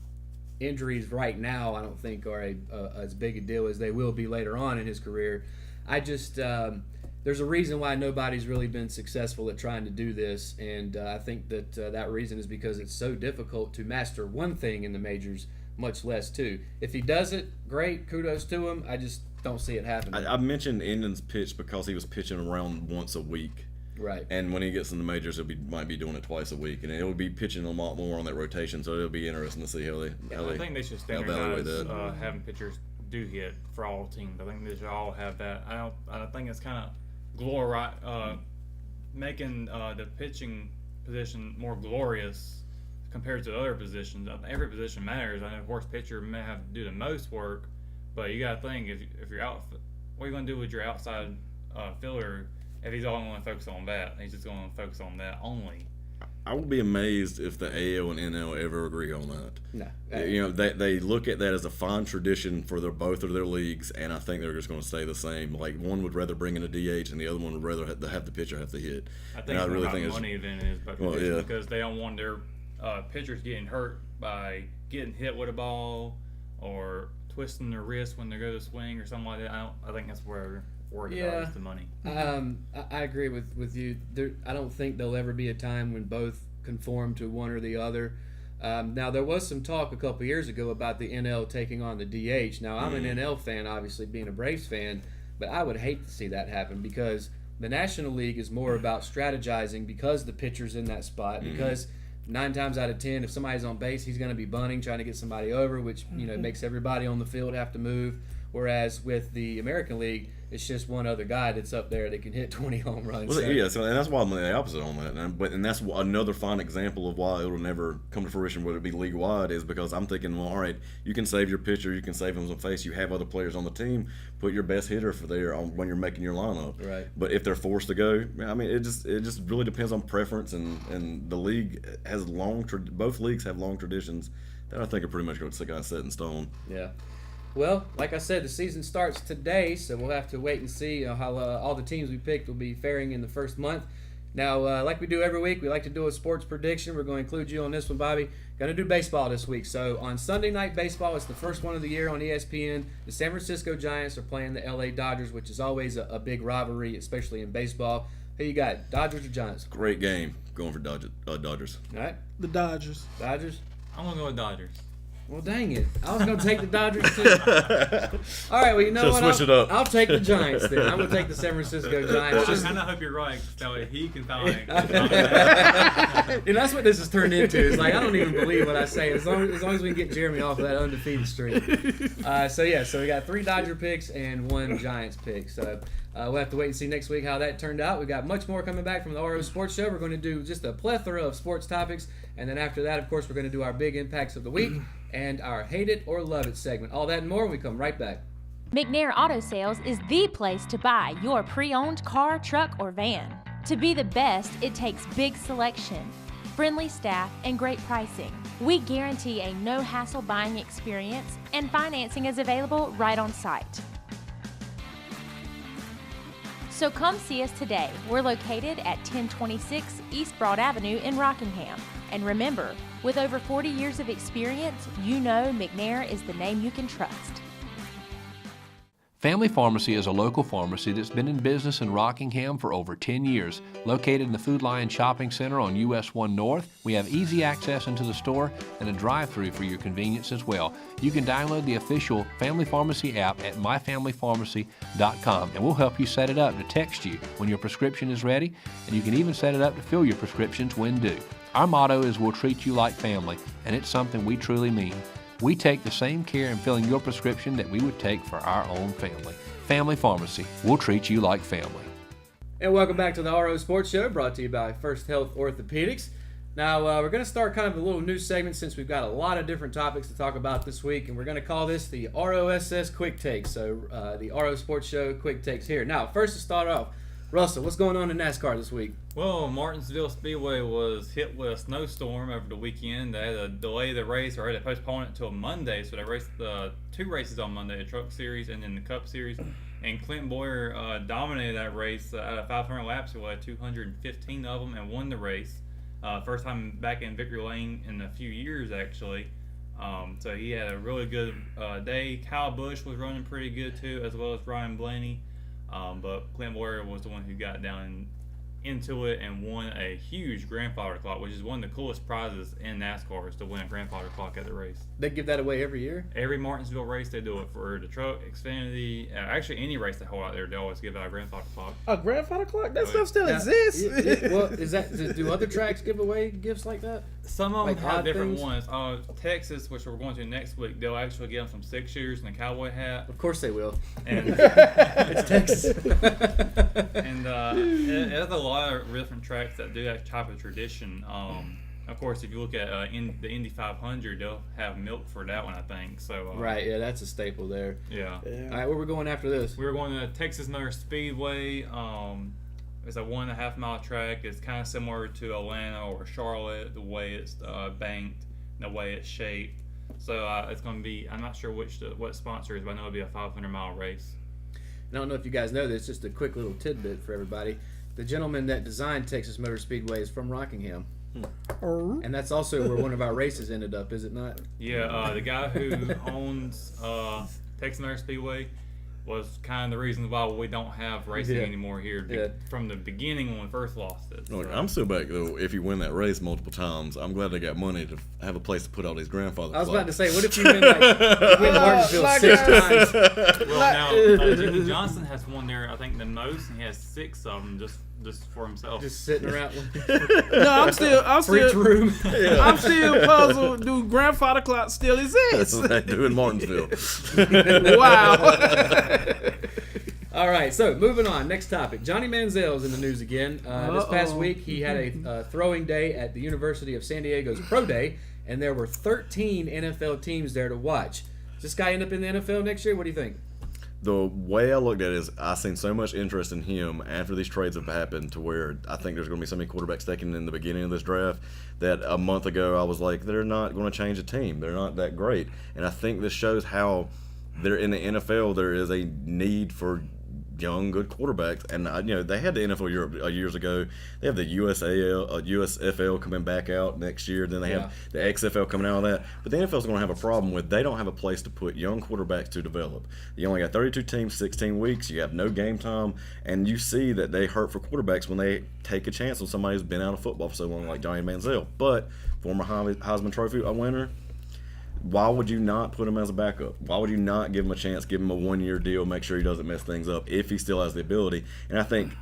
injuries right now, I don't think are as big a deal as they will be later on in his career. I just there's a reason why nobody's really been successful at trying to do this, and I think that that reason is because it's so difficult to master one thing in the majors, much less two. If he does it, great, kudos to him. I just don't see it happening. I mentioned Inden's pitch because he was pitching around once a week. Right. And when he gets in the majors, might be doing it twice a week, and he'll be pitching a lot more on that rotation. So it'll be interesting to see how they. I think they should evaluate standardize that. having pitchers do hit for all teams. I think they should all have that. I think it's kind of making the pitching position more glorious compared to other positions. Every position matters. I know horse pitcher may have to do the most work, but you got to think if you're out, what are you going to do with your outside fielder if he's only going to focus on that? He's just going to focus on that only. I would be amazed if the AL and NL ever agree on that. No. They look at that as a fine tradition for both of their leagues, and I think they're just going to stay the same. Like, one would rather bring in a DH, and the other one would rather have the pitcher have to hit. I think it's more about money than it is about tradition, yeah. because they don't want their pitchers getting hurt by getting hit with a ball or twisting their wrist when they go to swing or something like that. I think that's where we're worried about is the money. I agree with you. I don't think there'll ever be a time when both conform to one or the other. Now, there was some talk a couple years ago about the NL taking on the DH. Now, I'm an NL fan, obviously, being a Braves fan, but I would hate to see that happen because the National League is more about strategizing because the pitcher's in that spot, because 9 times out of 10, if somebody's on base, he's going to be bunting, trying to get somebody over, which makes everybody on the field have to move. Whereas with the American League, it's just one other guy that's up there that can hit 20 home runs. Well, and that's why I'm the opposite on that. And that's another fine example of why it'll never come to fruition, whether it be league wide, is because I'm thinking, well, all right, you can save your pitcher, you can save him some face, you have other players on the team, put your best hitter for there when you're making your lineup. Right. But if they're forced to go, I mean, it just really depends on preference, and the league has both leagues have long traditions that I think are pretty much set in stone. Yeah. Well, like I said, the season starts today, so we'll have to wait and see how all the teams we picked will be faring in the first month. Now, like we do every week, we like to do a sports prediction. We're going to include you on this one, Bobby. Going to do baseball this week. So on Sunday Night Baseball, it's the first one of the year on ESPN. The San Francisco Giants are playing the LA Dodgers, which is always a big rivalry, especially in baseball. Who you got, Dodgers or Giants? Great game. Going for Dodgers. All right. The Dodgers. Dodgers? I'm going to go with Dodgers. Well, dang it. I was going to take the Dodgers, too. All right, well, you know So what? switch it up. I'll take the Giants, then. I'm going to take the San Francisco Giants. I kind of hope you're right, so he can find That's what this has turned into. It's like, I don't even believe what I say. As long as we can get Jeremy off of that undefeated streak. So we got 3 Dodger picks and 1 Giants pick. So we'll have to wait and see next week how that turned out. We've got much more coming back from the RO Sports Show. We're going to do just a plethora of sports topics. And then after that, of course, we're going to do our big impacts of the week and our Hate It or Love It segment. All that and more when we come right back. McNair Auto Sales is the place to buy your pre-owned car, truck, or van. To be the best, it takes big selection, friendly staff, and great pricing. We guarantee a no-hassle buying experience, and financing is available right on site. So come see us today. We're located at 1026 East Broad Avenue in Rockingham. And remember, with over 40 years of experience, you know McNair is the name you can trust. Family Pharmacy is a local pharmacy that's been in business in Rockingham for over 10 years. Located in the Food Lion Shopping Center on US 1 North, we have easy access into the store and a drive-thru for your convenience as well. You can download the official Family Pharmacy app at myfamilypharmacy.com, and we'll help you set it up to text you when your prescription is ready, and you can even set it up to fill your prescriptions when due. Our motto is we'll treat you like family, and it's something we truly mean. We take the same care in filling your prescription that we would take for our own family. Family Pharmacy. We'll treat you like family. And welcome back to the RO Sports Show, brought to you by First Health Orthopedics. Now, we're going to start kind of a little new segment since we've got a lot of different topics to talk about this week, and we're going to call this the ROSS Quick Takes. So, the RO Sports Show Quick Takes here. Now, first to start off, Russell, what's going on in NASCAR this week? Well, Martinsville Speedway was hit with a snowstorm over the weekend. They had to delay the race, or they postponed it until Monday. So they raced two races on Monday, the Truck Series and then the Cup Series. And Clint Boyer dominated that race out of 500 laps. He had 215 of them and won the race. First time back in victory lane in a few years, actually. So he had a really good day. Kyle Busch was running pretty good too, as well as Ryan Blaney. But Clint Boyer was the one who got down into it and won a huge grandfather clock, which is one of the coolest prizes in NASCAR, is to win a grandfather clock at the race. They give that away every year? Every Martinsville race, they do it for the truck, Xfinity, actually any race they hold out there, they always give out a grandfather clock. A grandfather clock? That stuff still Now, exists. Well, do other tracks give away gifts like that? Some of them Like have odd different things? ones. Texas, which we're going to next week, they'll actually give them some 6-shooters and a cowboy hat. Of course they will. And It's Texas. and there's a lot of different tracks that do that type of tradition. Of course, if you look at the Indy 500, they'll have milk for that one, I think. So Right, yeah, that's a staple there. yeah. All right, where we going after this? We were going to Texas Motor Speedway. It's a 1.5 mile track. It's kind of similar to Atlanta or Charlotte, the way it's banked, the way it's shaped. So it's going to be, I'm not sure what sponsor is, but I know it'll be a 500-mile race. I don't know if you guys know this, just a quick little tidbit for everybody. The gentleman that designed Texas Motor Speedway is from Rockingham. And that's also where one of our races ended up, is it not? Yeah, the guy who owns Texas Motor Speedway was kind of the reason why we don't have racing anymore here from the beginning when we first lost it. Look, So. I'm still back though. If you win that race multiple times, I'm glad they got money to have a place to put all these grandfathers. I was about to say, what if you win Martinsville like 6 that. times? Well, now Jimmy Johnson has won there, I think, the most, and he has 6 of them just for himself. Just sitting around. No, I'm still Freak room. I'm still puzzled. Do grandfather clocks still That's exist? what they do in Martinsville. Wow. All right, so moving on. Next topic. Johnny Manziel's in the news again. This past week, he had a throwing day at the University of San Diego's Pro Day, and there were 13 NFL teams there to watch. Does this guy end up in the NFL next year? What do you think? The way I looked at it is I've seen so much interest in him after these trades have happened to where I think there's going to be so many quarterbacks taken in the beginning of this draft that a month ago I was like, they're not going to change the team. They're not that great. And I think this shows how they're in the NFL there is a need for young, good quarterbacks. And, they had the NFL Europe years ago. They have the USFL coming back out next year. Then they have the XFL coming out of that. But the NFL is going to have a problem with they don't have a place to put young quarterbacks to develop. You only got 32 teams, 16 weeks. You have no game time. And you see that they hurt for quarterbacks when they take a chance on somebody who's been out of football for so long like Johnny Manziel. But former Heisman Trophy winner, why would you not put him as a backup? Why would you not give him a chance, give him a 1-year deal, make sure he doesn't mess things up if he still has the ability? And I think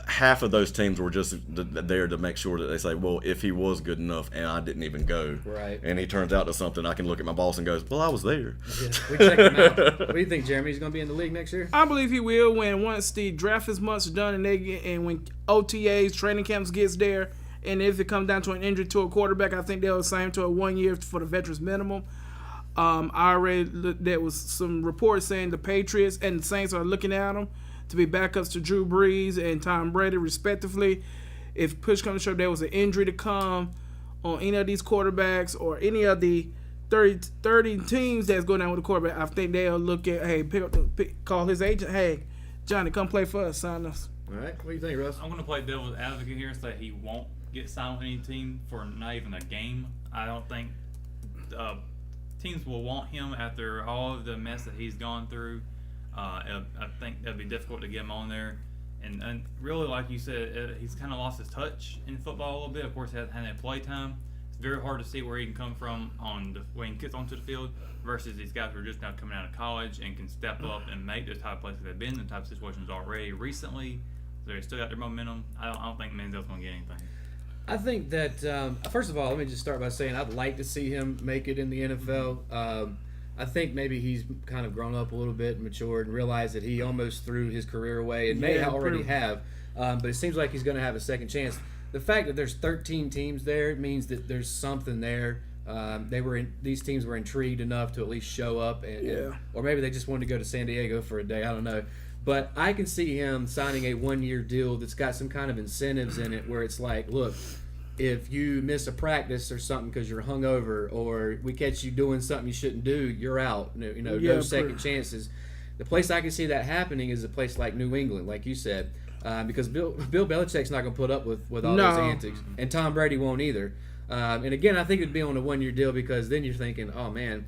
half of those teams were just there to make sure that they say, well, if he was good enough and I didn't even go, Right. and he turns out to something, I can look at my boss and goes, well, I was there. Yeah, we check him out. What do you think, Jeremy? He's going to be in the league next year? I believe he will once the draft is months done and when OTAs, training camps gets there, and if it comes down to an injury to a quarterback, I think they'll assign him to a 1 year for the veterans minimum. I read there was some reports saying the Patriots and the Saints are looking at him to be backups to Drew Brees and Tom Brady, respectively. If push comes to shove, there was an injury to come on any of these quarterbacks or any of the 30 teams that's going down with the quarterback, I think they'll look at, hey, call his agent, hey, Johnny, come play for us, sign us. All right. What do you think, Russ? I'm going to play devil's advocate here and say he won't get signed with any team for not even a game. I don't think teams will want him after all of the mess that he's gone through. I think it'll be difficult to get him on there. And really, like you said, he's kind of lost his touch in football a little bit. Of course, he hasn't had any play time. It's very hard to see where he can come from when he gets onto the field versus these guys who are just now coming out of college and can step up and make those type of plays. They've been in the type of situations already recently. So they still got their momentum. I don't think Manziel's going to get anything. I think that first of all, let me just start by saying I'd like to see him make it in the NFL. I think maybe he's kind of grown up a little bit, and matured, and realized that he almost threw his career away, and may already have. But it seems like he's going to have a second chance. The fact that there's 13 teams there means that there's something there. These teams were intrigued enough to at least show up, or maybe they just wanted to go to San Diego for a day. I don't know. But I can see him signing a 1-year deal that's got some kind of incentives in it, where it's like, look, if you miss a practice or something because you're hungover, or we catch you doing something you shouldn't do, you're out. No second chances. The place I can see that happening is a place like New England, like you said, because Bill Belichick's not going to put up with all those antics, and Tom Brady won't either. And again, I think it'd be on a 1-year deal, because then you're thinking, oh man,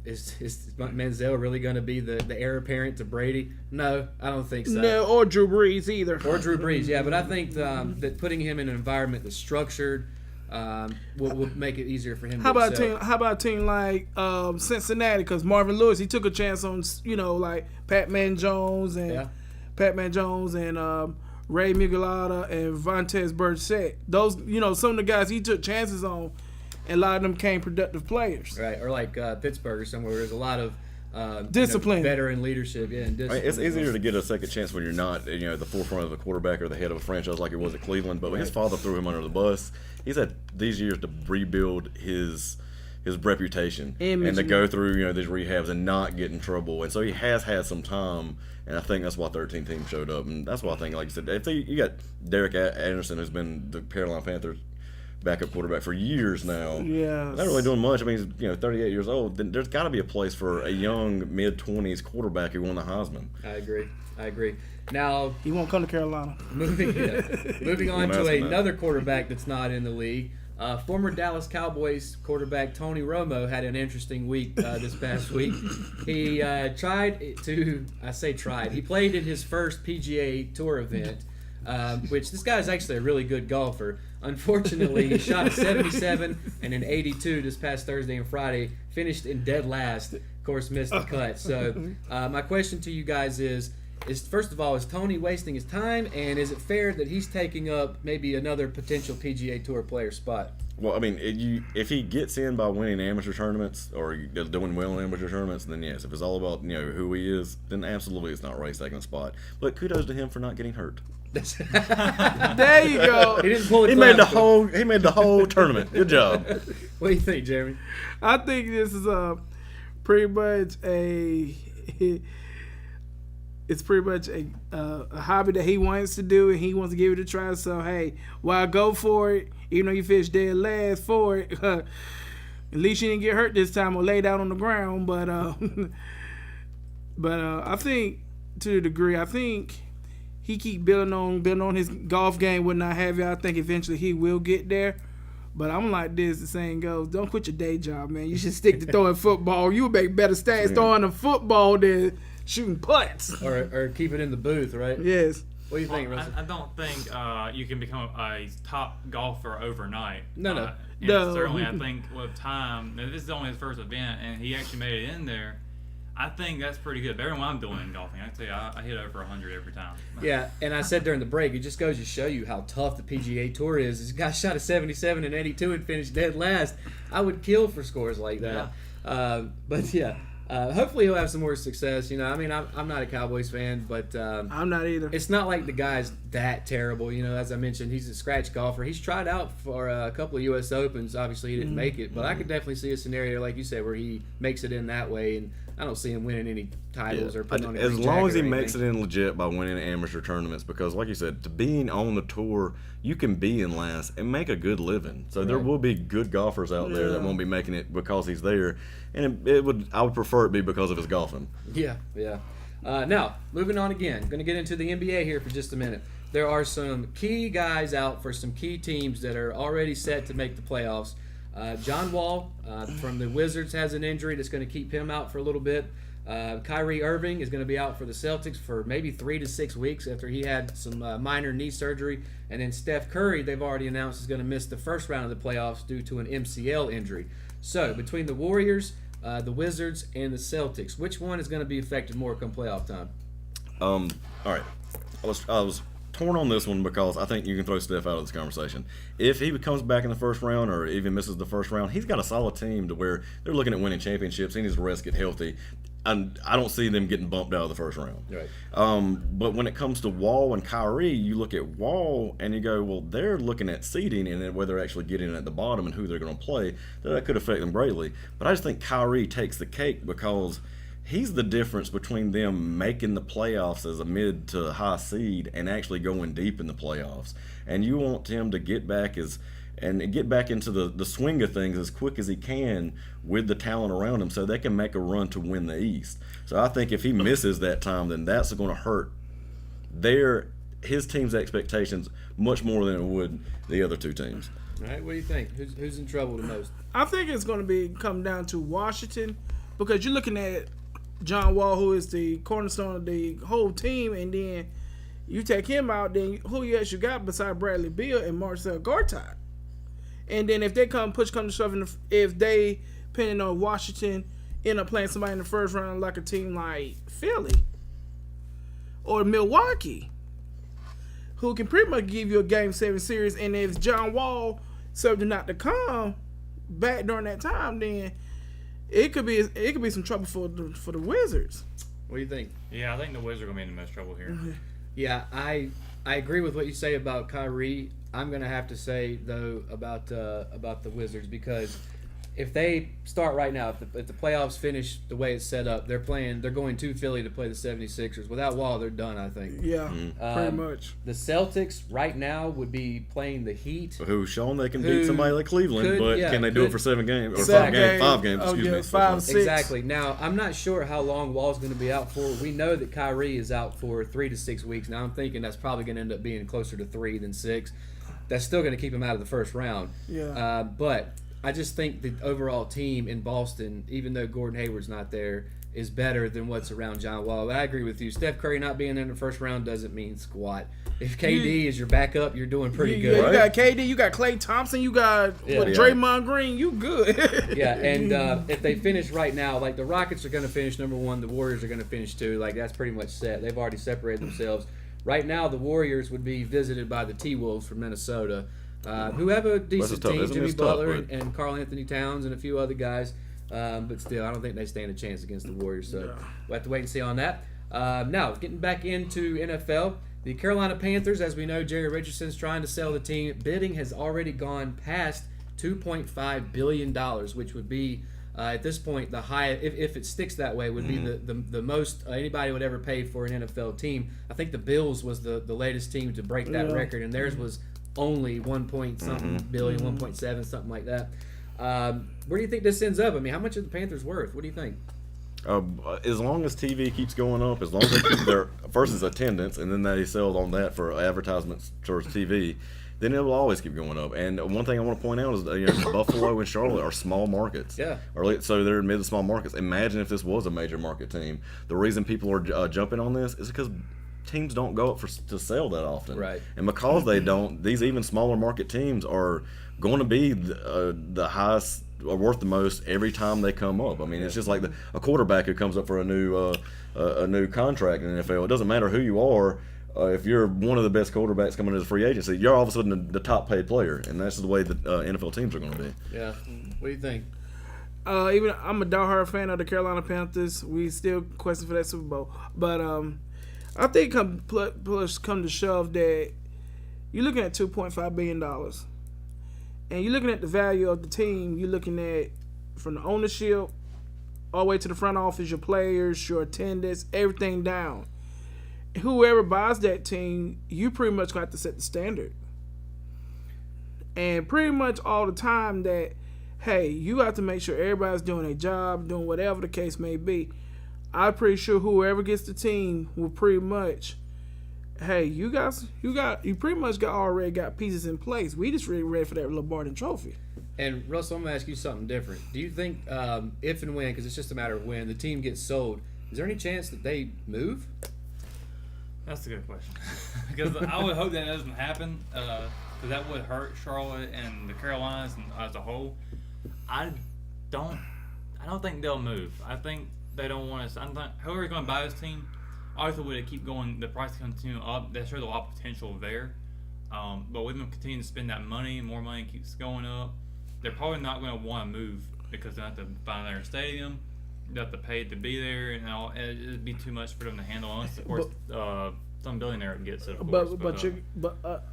is Manziel really going to be the heir apparent to Brady? No, I don't think so. No, or Drew Brees either. Or Drew Brees, yeah. But I think that putting him in an environment that's structured will make it easier for him. How about a team like Cincinnati? Because Marvin Lewis, he took a chance on like Pat-Man Jones and Ray Miguelada and Vontaze Burfict. Those, some of the guys he took chances on, and a lot of them came productive players. Right, or like Pittsburgh or somewhere where there's a lot of discipline, veteran leadership. Yeah, and discipline. It's easier to get a second chance when you're not, at the forefront of the quarterback or the head of a franchise like it was at Cleveland. But his father threw him under the bus. He's had these years to rebuild his reputation and to go through these rehabs and not get in trouble. And so he has had some time. And I think that's why 13 teams showed up. And that's why I think, like you said, if you got Derek Anderson, who's been the Carolina Panthers backup quarterback for years now. Yeah. Not really doing much. I mean, he's 38 years old. Then there's got to be a place for a young mid-20s quarterback who won the Heisman. I agree. Now he won't come to Carolina. Moving on to another quarterback that's not in the league. Former Dallas Cowboys quarterback Tony Romo had an interesting week this past week. He he played in his first PGA Tour event, which this guy is actually a really good golfer. Unfortunately, he shot a 77 and an 82 this past Thursday and Friday, finished in dead last, of course missed the cut. So my question to you guys is first of all, is Tony wasting his time, and is it fair that he's taking up maybe another potential PGA Tour player spot? Well, I mean, if he gets in by winning amateur tournaments or doing well in amateur tournaments, then yes. If it's all about who he is, then absolutely it's not Ray's taking a spot. But kudos to him for not getting hurt. There you go. He didn't pull it. He made the whole tournament. Good job. What do you think, Jeremy? I think this is pretty much it's pretty much a hobby that he wants to do, and he wants to give it a try. So hey, why go for it? Even though you finished dead last for it, at least you didn't get hurt this time or lay down on the ground. But I think to a degree, I think he keep building on his golf game, would not have it. I think eventually he will get there. But I'm like this, the saying goes, don't quit your day job, man. You should stick to throwing football. You would make better stats throwing a football than shooting putts. Or keep it in the booth, right? Yes. What do you think, Russell? I don't think you can become a top golfer overnight. No. Certainly, I think with time, this is only his first event, and he actually made it in there. I think that's pretty good. Better than what I'm doing in golfing. I tell you, I hit over 100 every time. Yeah, and I said during the break, it just goes to show you how tough the PGA Tour is. This guy shot a 77 and 82 and finished dead last. I would kill for scores like that. Yeah. But yeah. Hopefully he'll have some more success. I mean, I'm not a Cowboys fan, but I'm not either. It's not like the guy's that terrible. As I mentioned, he's a scratch golfer. He's tried out for a couple of U.S. Opens. Obviously, he didn't make it, but I could definitely see a scenario like you said where he makes it in that way, and I don't see him winning any titles or putting on any as long as he jacket or makes it in legit by winning amateur tournaments, because like you said, to being on the tour, you can be in last and make a good living. So there will be good golfers out there that won't be making it because he's there, and I would prefer it be because of his golfing. Yeah. Now, moving on again. Going to get into the NBA here for just a minute. There are some key guys out for some key teams that are already set to make the playoffs. John Wall from the Wizards has an injury that's going to keep him out for a little bit. Kyrie Irving is going to be out for the Celtics for maybe 3 to 6 weeks after he had some minor knee surgery. And then Steph Curry, they've already announced, is going to miss the first round of the playoffs due to an MCL injury. So between the Warriors, the Wizards, and the Celtics, which one is going to be affected more come playoff time? All right. I was torn on this one because I think you can throw Steph out of this conversation. If he comes back in the first round or even misses the first round, he's got a solid team to where they're looking at winning championships. He needs to rest, get healthy. And I don't see them getting bumped out of the first round. Right. But when it comes to Wall and Kyrie, you look at Wall and you go, well, they're looking at seeding and then whether they're actually getting at the bottom and who they're going to play. That could affect them greatly. But I just think Kyrie takes the cake because he's the difference between them making the playoffs as a mid to high seed and actually going deep in the playoffs. And you want him to get back into the swing of things as quick as he can with the talent around him so they can make a run to win the East. So I think if he misses that time, then that's going to hurt his team's expectations much more than it would the other two teams. All right, what do you think? Who's in trouble the most? I think it's going to come down to Washington because you're looking at John Wall, who is the cornerstone of the whole team, and then you take him out, then who else you got besides Bradley Beal and Marcel Gortat? And then if they push come to shove, if they, depending on Washington, end up playing somebody in the first round like a team like Philly or Milwaukee, who can pretty much give you a Game 7 series, and if John Wall served not to come back during that time, then it could be some trouble for the Wizards. What do you think? Yeah, I think the Wizards are going to be in the most trouble here. Yeah, I agree with what you say about Kyrie. I'm going to have to say, though, about the Wizards because if they start right now, if the playoffs finish the way it's set up, they're going to Philly to play the 76ers. Without Wall, they're done, I think. Yeah, pretty much. The Celtics right now would be playing the Heat. Who's shown they can beat somebody like Cleveland, can they do it for 7 games or 5 games? Oh, Excuse me. 5 6. Exactly. Now, I'm not sure how long Wall's going to be out for. We know that Kyrie is out for 3 to 6 weeks. Now, I'm thinking that's probably going to end up being closer to 3 than 6. That's still going to keep him out of the first round. Yeah. But I just think the overall team in Boston, even though Gordon Hayward's not there, is better than what's around John Wall. But I agree with you. Steph Curry not being in the first round doesn't mean squat. If KD is your backup, you're doing pretty good. You got KD, you got Klay Thompson, you got Draymond Green, you good. Yeah, and if they finish right now, like the Rockets are going to finish number 1, the Warriors are going to finish 2. Like that's pretty much set. They've already separated themselves. Right now, the Warriors would be visited by the T-Wolves from Minnesota, who have a decent team, Jimmy Butler and Karl Anthony Towns and a few other guys. But still, I don't think they stand a chance against the Warriors. So we'll have to wait and see on that. Now, getting back into NFL, the Carolina Panthers, as we know, Jerry Richardson's trying to sell the team. Bidding has already gone past $2.5 billion, which would be, at this point, the highest, if it sticks that way, would be the most anybody would ever pay for an NFL team. I think the Bills was the latest team to break that record, and theirs was only 1.something billion, 1.7, something like that. Where do you think this ends up? I mean, how much are the Panthers worth? What do you think? As long as TV keeps going up, as long as they keep their first is attendance, and then they sell on that for advertisements towards TV, then it will always keep going up. And one thing I want to point out is Buffalo and Charlotte are small markets. Yeah. So they're mid to small markets. Imagine if this was a major market team. The reason people are jumping on this is because teams don't go up to sell that often. Right. And because they don't, these even smaller market teams are going to be the highest or worth the most every time they come up. I mean, it's just like a quarterback who comes up for a new contract in the NFL. It doesn't matter who you are. If you're one of the best quarterbacks coming into the free agency, you're all of a sudden the top paid player, and that's the way that NFL teams are going to be. Yeah. What do you think? Even I'm a diehard fan of the Carolina Panthers. We still question for that Super Bowl, but I think come to shove that you're looking at $2.5 billion, and you're looking at the value of the team. You're looking at from the ownership all the way to the front office, your players, your attendance, everything down. Whoever buys that team, you pretty much got to set the standard. And pretty much all the time that, hey, you have to make sure everybody's doing their job, doing whatever the case may be. I'm pretty sure whoever gets the team will pretty much, hey, you pretty much already got pieces in place. We just really ready for that Lombardi Trophy. And Russell, I'm gonna ask you something different. Do you think if and when, because it's just a matter of when, the team gets sold, is there any chance that they move? That's a good question. Because I would hope that doesn't happen, because that would hurt Charlotte and the Carolinas as a whole. I don't think they'll move. I think they don't want to. Whoever's going to buy this team, obviously with it keep going, the price continue up. That shows a lot of potential there. But with them continuing to spend that money, more money keeps going up. They're probably not going to want to move because they have to find their stadium. They have to pay to be there, and all. It'd be too much for them to handle. Unless, of course, some billionaire gets it. Of course,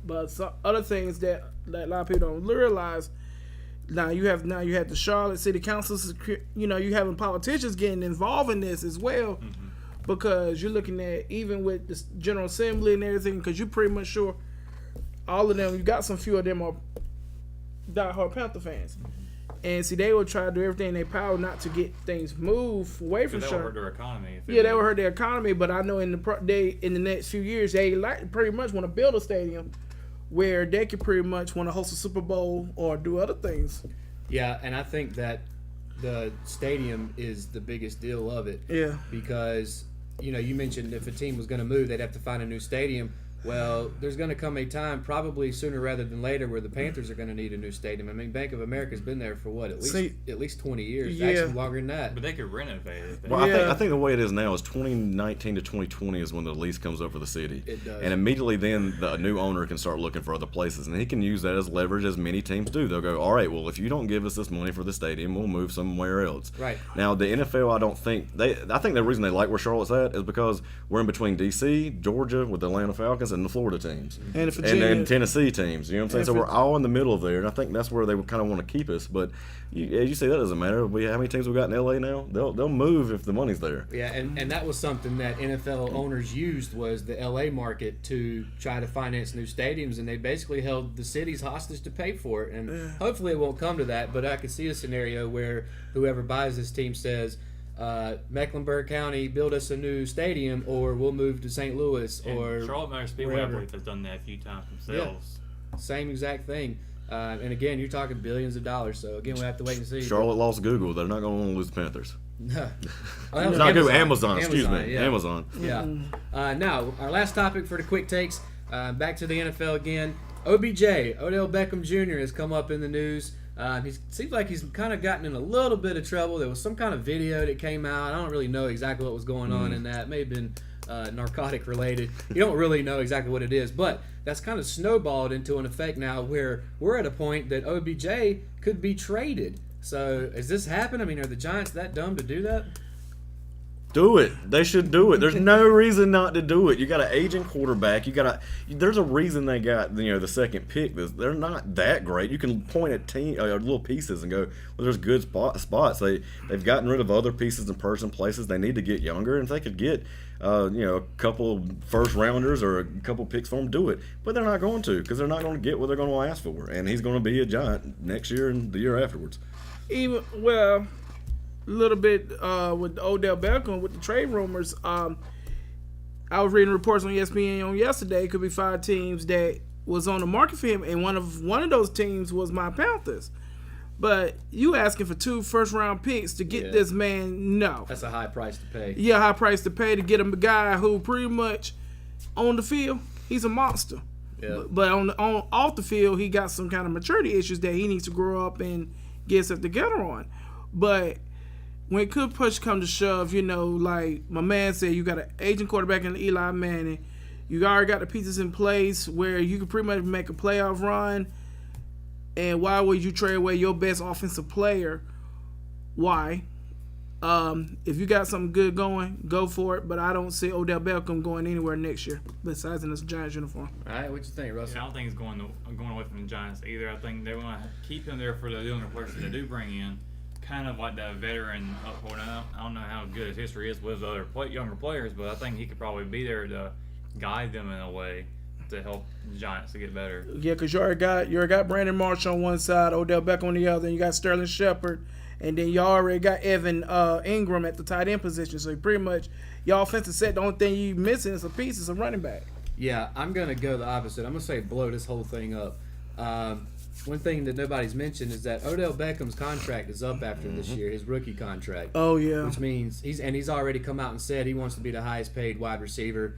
but some other things that a lot of people don't realize. Now you have the Charlotte City Councils. You having politicians getting involved in this as well, because you're looking at even with the General Assembly and everything. Because you're pretty much sure all of them. You got some few of them are diehard Panther fans. And see, they will try to do everything in their power not to get things moved away from that Charlotte. would hurt their economy. That would hurt their economy. But I know in the next few years, they pretty much want to build a stadium where they could pretty much want to host a Super Bowl or do other things. Yeah, and I think that the stadium is the biggest deal of it. Yeah. Because, you mentioned if a team was going to move, they'd have to find a new stadium. Well, there's going to come a time, probably sooner rather than later, where the Panthers are going to need a new stadium. I mean, Bank of America's been there for what, at least 20 years, Yeah. actually longer than that. But they could renovate it. Well, I think the way it is now is 2019 to 2020 is when the lease comes up for the city. It does. And immediately then the new owner can start looking for other places. And he can use that as leverage, as many teams do. They'll go, all right, well, if you don't give us this money for the stadium, we'll move somewhere else. Right. Now, the NFL, I think the reason they like where Charlotte's at is because we're in between D.C., Georgia with the Atlanta Falcons, and the Florida teams. And Virginia. And Tennessee teams. You know what I'm saying? So we're all in the middle of there. And I think that's where they would kind of want to keep us. But as you say, that doesn't matter. How many teams we got in L.A. now? They'll move if the money's there. Yeah, and that was something that NFL owners used was the LA market to try to finance new stadiums, and they basically held the cities hostage to pay for it. And hopefully it won't come to that, but I could see a scenario where whoever buys this team says, Mecklenburg County, build us a new stadium, or we'll move to St. Louis, or Charlotte Motor Speedway, I wherever. believe, has done that a few times themselves. Same exact thing. And again, you're talking billions of dollars. So again, we have to wait and see. Charlotte lost Google. They're not going to want to lose the Panthers. Oh, that was Not Google, Amazon. Excuse me. yeah. Amazon. Yeah. Now, our last topic for the quick takes. Back to the NFL again. OBJ, Odell Beckham Jr. has come up in the news. He seems like he's kind of gotten in a little bit of trouble. There was some kind of video that came out. I don't really know exactly what was going on in that. It may have been narcotic related. You don't really know exactly what it is, but that's kind of snowballed into an effect now where we're at a point that OBJ could be traded. So has this happened? I mean, are the Giants that dumb to do that? Do it. They should do it. There's no reason not to do it. You got an aging quarterback. There's a reason they got the second pick. They're not that great. You can point at little pieces and go, well, there's good spots. They've gotten rid of other pieces and places. They need to get younger, and if they could get a couple first rounders or a couple picks for them, do it. But they're not going to, because they're not going to get what they're going to ask for, and he's going to be a Giant next year and the year afterwards. A little bit with Odell Beckham with the trade rumors. I was reading reports on ESPN on yesterday. It could be 5 teams that was on the market for him, and one of those teams was my Panthers. But you asking for 2 first-round picks to get this man? No, That's a high price to pay. Yeah, high price to pay to get him a guy who pretty much on the field he's a monster. Yeah. But off the field he got some kind of maturity issues that he needs to grow up and get stuff together on. But when it could push come to shove, like my man said, you got an aging quarterback in Eli Manning. You already got the pieces in place where you can pretty much make a playoff run. And why would you trade away your best offensive player? Why? If you got something good going, go for it. But I don't see Odell Beckham going anywhere next year besides in this Giants uniform. All right, what you think, Russell? I don't think he's going away from the Giants either. I think they want to keep him there for the younger players that they do bring in, kind of like that veteran uphold. I don't know how good his history is with other younger players, but I think he could probably be there to guide them in a way to help the Giants to get better. Yeah, because you already got Brandon Marsh on one side, Odell Beckham on the other, and you got Sterling Shepard, and then you already got Evan Ingram at the tight end position. So pretty much your offensive set, the only thing you missing is a piece, is a running back. Yeah, I'm going to go the opposite. I'm going to say blow this whole thing up. One thing that nobody's mentioned is that Odell Beckham's contract is up after this year, his rookie contract. Oh, yeah. Which means he's already come out and said he wants to be the highest paid wide receiver.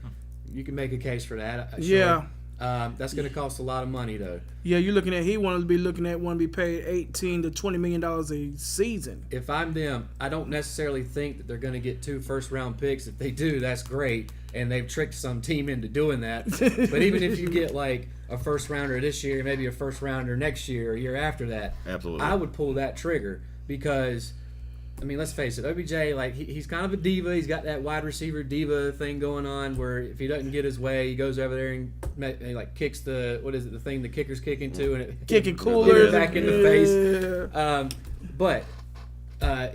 You can make a case for that. Sure. Yeah. That's going to cost a lot of money, though. Yeah, you're looking at. He wanted to be looking at want to be paid $18 to $20 million a season. If I'm them, I don't necessarily think that they're going to get 2 first-round picks. If they do, that's great, and they've tricked some team into doing that. But even if you get like a first-rounder this year, maybe a first-rounder next year or year after that, Absolutely. I would pull that trigger because, I mean, let's face it, OBJ, like he's kind of a diva. He's got that wide receiver diva thing going on where if he doesn't get his way, he goes over there and he like kicks the thing the kicker's kicking to, and it Kicking hit coolers it back in the face. But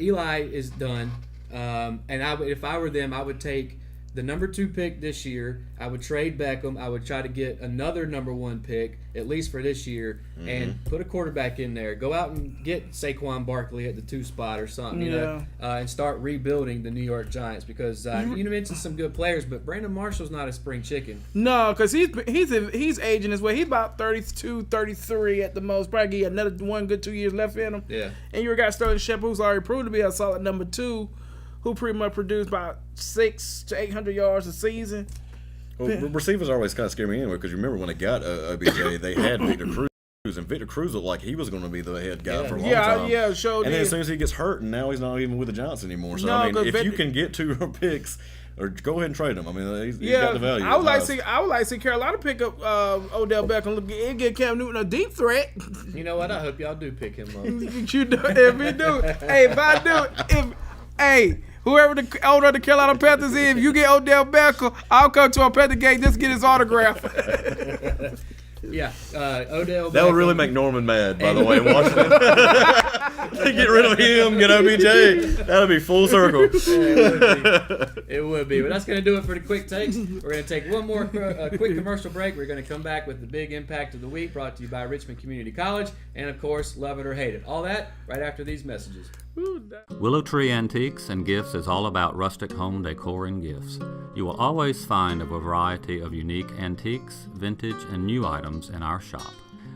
Eli is done, and if I were them, I would take the number 2 pick this year. I would trade Beckham. I would try to get another number 1 pick, at least for this year, and put a quarterback in there. Go out and get Saquon Barkley at the 2 spot or something, and start rebuilding the New York Giants because you mentioned some good players, but Brandon Marshall's not a spring chicken. No, because he's aging his way. He's about 32, 33 at the most. Probably get another 1 good 2 years left in him. Yeah. And you got Sterling Shepard, who's already proved to be a solid number 2, who pretty much produced about 600 to 800 yards a season. Well, receivers always kind of scare me anyway because you remember when they got OBJ, they had Victor Cruz, and Victor Cruz looked like he was going to be the head guy for a long time. Yeah, sure. And then as soon as he gets hurt, and now he's not even with the Giants anymore. So No, I mean, 'cause if you can get 2 picks, or go ahead and trade him. I mean, he's got the value. I would like to see Carolina pick up Odell Beckham and get Cam Newton a deep threat. You know what? I hope y'all do pick him up. You do if we do. Hey, if I do, whoever the owner of the Carolina Panthers is, if you get Odell Beckham, I'll come to a Panther game just to get his autograph. Yeah, Odell Beckham. That would really make Norman mad, by the way, Washington. Get rid of him, get OBJ. That'll be full circle. It would be. But that's going to do it for the quick takes. We're going to take one more quick commercial break. We're going to come back with the big impact of the week brought to you by Richmond Community College. And, of course, love it or hate it. All that right after these messages. Willow Tree Antiques and Gifts is all about rustic home decor and gifts. You will always find a variety of unique antiques, vintage, and new items in our shop.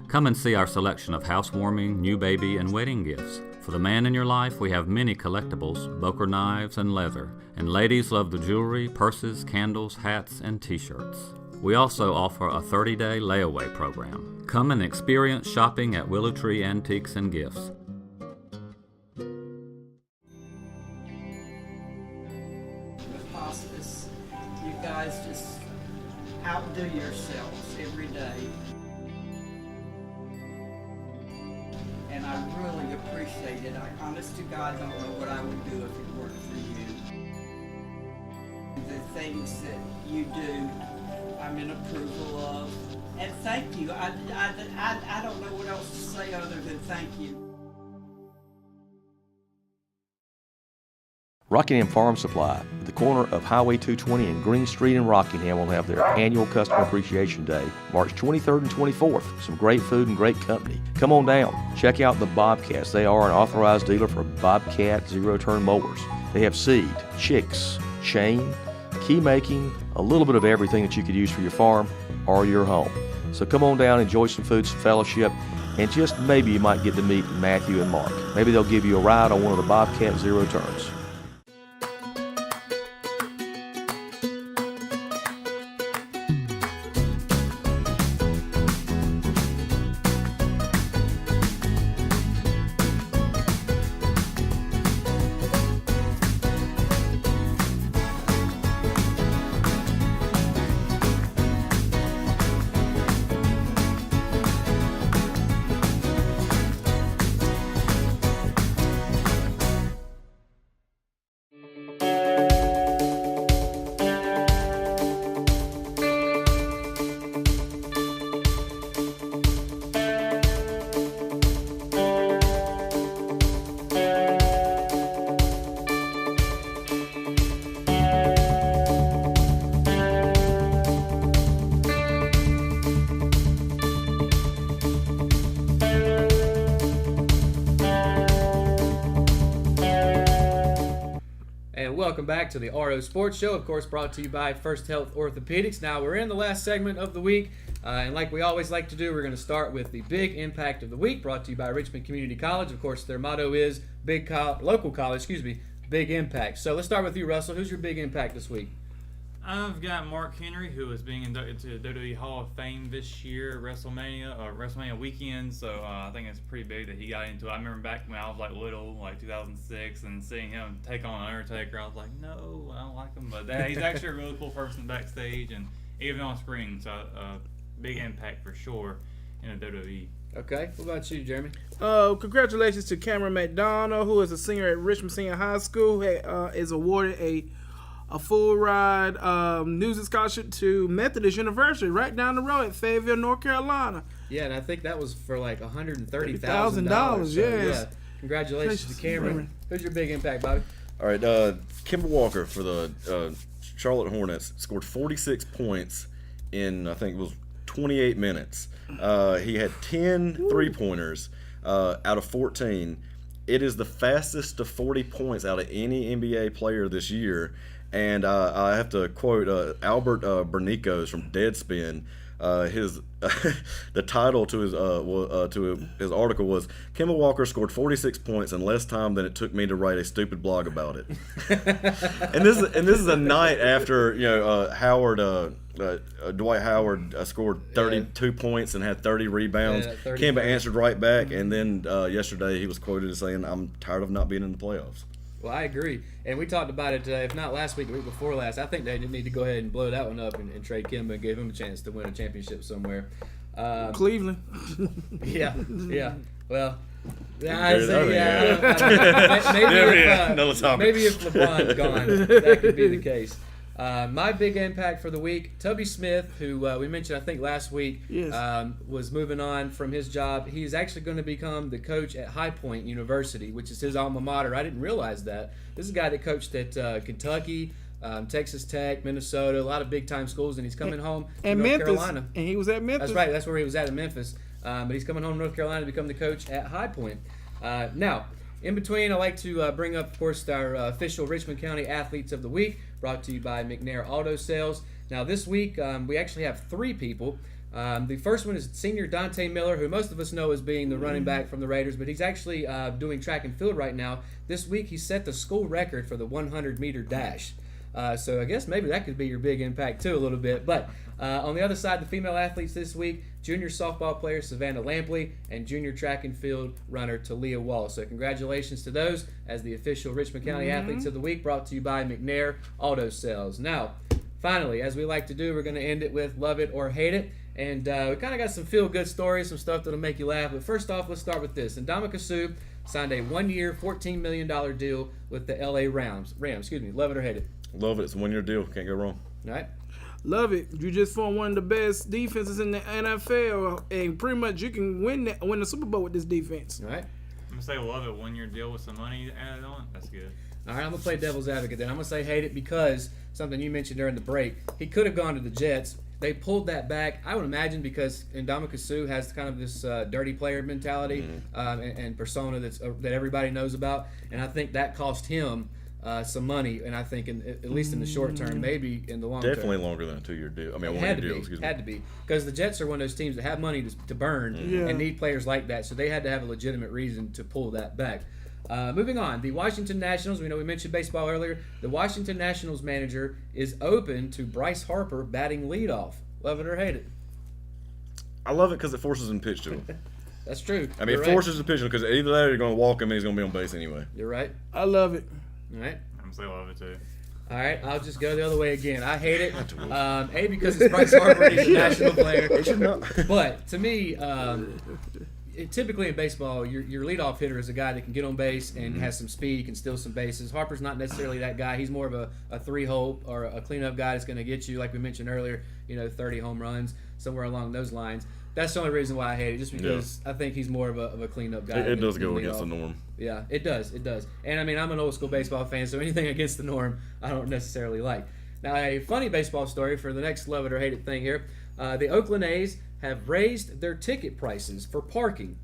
Come and see our selection of housewarming, new baby, and wedding gifts. For the man in your life, we have many collectibles, Boker knives, and leather. And ladies love the jewelry, purses, candles, hats, and t-shirts. We also offer a 30-day layaway program. Come and experience shopping at Willow Tree Antiques and Gifts. Hospice, you guys just outdo yourselves every day. And I really appreciate it. I honest to God don't know what I would do if it weren't for you. The things that you do, I'm in approval of. And thank you. I don't know what else to say other than thank you. Rockingham Farm Supply, at the corner of Highway 220 and Green Street in Rockingham, will have their annual Customer Appreciation Day, March 23rd and 24th. Some great food and great company. Come on down. Check out the Bobcats. They are an authorized dealer for Bobcat zero-turn mowers. They have seed, chicks, chain, key making, a little bit of everything that you could use for your farm or your home. So come on down, enjoy some food, some fellowship, and just maybe you might get to meet Matthew and Mark. Maybe they'll give you a ride on one of the Bobcat zero-turns. Welcome back to the RO Sports Show, of course brought to you by First Health Orthopedics. Now we're in the last segment of the week, and like we always like to do, we're going to start with the big impact of the week, brought to you by Richmond Community College. Of course, their motto is local college, big impact. So let's start with you, Russell. Who's your big impact this week? I've got Mark Henry, who is being inducted to the WWE Hall of Fame this year at WrestleMania weekend. So I think it's pretty big that he got into it. I remember back when I was like little, like 2006, and seeing him take on Undertaker, I was like, no, I don't like him. But he's actually a really cool person backstage and even on screen. So big impact for sure in the WWE. Okay, what about you, Jeremy? Congratulations to Cameron McDonald, who is a senior at Richmond Senior High School, is awarded a full ride music scholarship to Methodist University right down the road at Fayetteville, North Carolina. Yeah, and I think that was for like $130,000. $30,000, yes. Yeah. Congratulations to Cameron. Who's your big impact, Bobby? All right, Kemba Walker for the Charlotte Hornets scored 46 points in, I think it was 28 minutes. He had 10 three-pointers out of 14. It is the fastest to 40 points out of any NBA player this year. And I have to quote Albert Bernicos from Deadspin. His the title to his article was Kemba Walker scored 46 points in less time than it took me to write a stupid blog about it. and this is a night after Dwight Howard scored 32 points and had 30 rebounds. Yeah, 30 Kemba answered right back, and then yesterday he was quoted as saying, "I'm tired of not being in the playoffs." Well, I agree. And we talked about it, if not last week, the week before last. I think they need to go ahead and blow that one up and trade Kemba and give him a chance to win a championship somewhere. Cleveland. Yeah. Well, maybe if LeBron's gone, that could be the case. My big impact for the week, Tubby Smith, who we mentioned I think last week, was moving on from his job. He's actually going to become the coach at High Point University, which is his alma mater. I didn't realize that. This is a guy that coached at Kentucky, Texas Tech, Minnesota, a lot of big-time schools, and he's coming home to North Memphis, Carolina. And he was at Memphis. That's right. That's where he was at in Memphis. But he's coming home to North Carolina to become the coach at High Point. Now, in between, I like to bring up, of course, our official Richmond County Athletes of the Week, brought to you by McNair Auto Sales. Now, this week, we actually have 3 people. The first one is senior Dante Miller, who most of us know as being the running back from the Raiders, but he's actually doing track and field right now. This week, he set the school record for the 100-meter dash. So I guess maybe that could be your big impact, too, a little bit. But on the other side, the female athletes this week, junior softball player Savannah Lampley and junior track and field runner Talia Wall. So congratulations to those as the official Richmond County Athletes of the Week, brought to you by McNair Auto Sales. Now, finally, as we like to do, we're going to end it with Love It or Hate It. And we kind of got some feel-good stories, some stuff that'll make you laugh. But first off, let's start with this. Ndamukong Suh signed a 1-year, $14 million deal with the LA Rams. Love it or hate it? Love it. It's a 1-year deal. Can't go wrong. All right. Love it. You just formed one of the best defenses in the NFL, and pretty much you can win the Super Bowl with this defense. All right. I'm going to say love it, 1-year deal with some money added on. That's good. All right, I'm going to play devil's advocate then. I'm going to say hate it because something you mentioned during the break. He could have gone to the Jets. They pulled that back, I would imagine, because Ndamukong Suh has kind of this dirty player mentality and persona that everybody knows about. And I think that cost him some money, and I think at least in the short term, maybe in the long term. Definitely longer than a 2-year deal. I mean, a 1-year deal, excuse me. Had to be. Because the Jets are one of those teams that have money to burn and need players like that, so they had to have a legitimate reason to pull that back. Moving on, the Washington Nationals, we mentioned baseball earlier. The Washington Nationals manager is open to Bryce Harper batting leadoff. Love it or hate it? I love it because it forces him to pitch to him. That's true. I mean, it forces him to pitch to him because either that or you're going to walk him and he's going to be on base anyway. You're right. I love it. All right. I'm going to say love it too. All right, I'll just go the other way again. I hate it. A, because it's Bryce Harper, he's a national player. But to me, typically in baseball, your leadoff hitter is a guy that can get on base and has some speed, can steal some bases. Harper's not necessarily that guy. He's more of a 3-hole or a cleanup guy that's going to get you, like we mentioned earlier, 30 home runs, somewhere along those lines. That's the only reason why I hate it, just because I think he's more of a cleanup guy. It does go against the norm. Yeah, it does. And I mean, I'm an old school baseball fan, so anything against the norm I don't necessarily like. Now, a funny baseball story for the next love it or hate it thing here. The Oakland A's have raised their ticket prices for parking,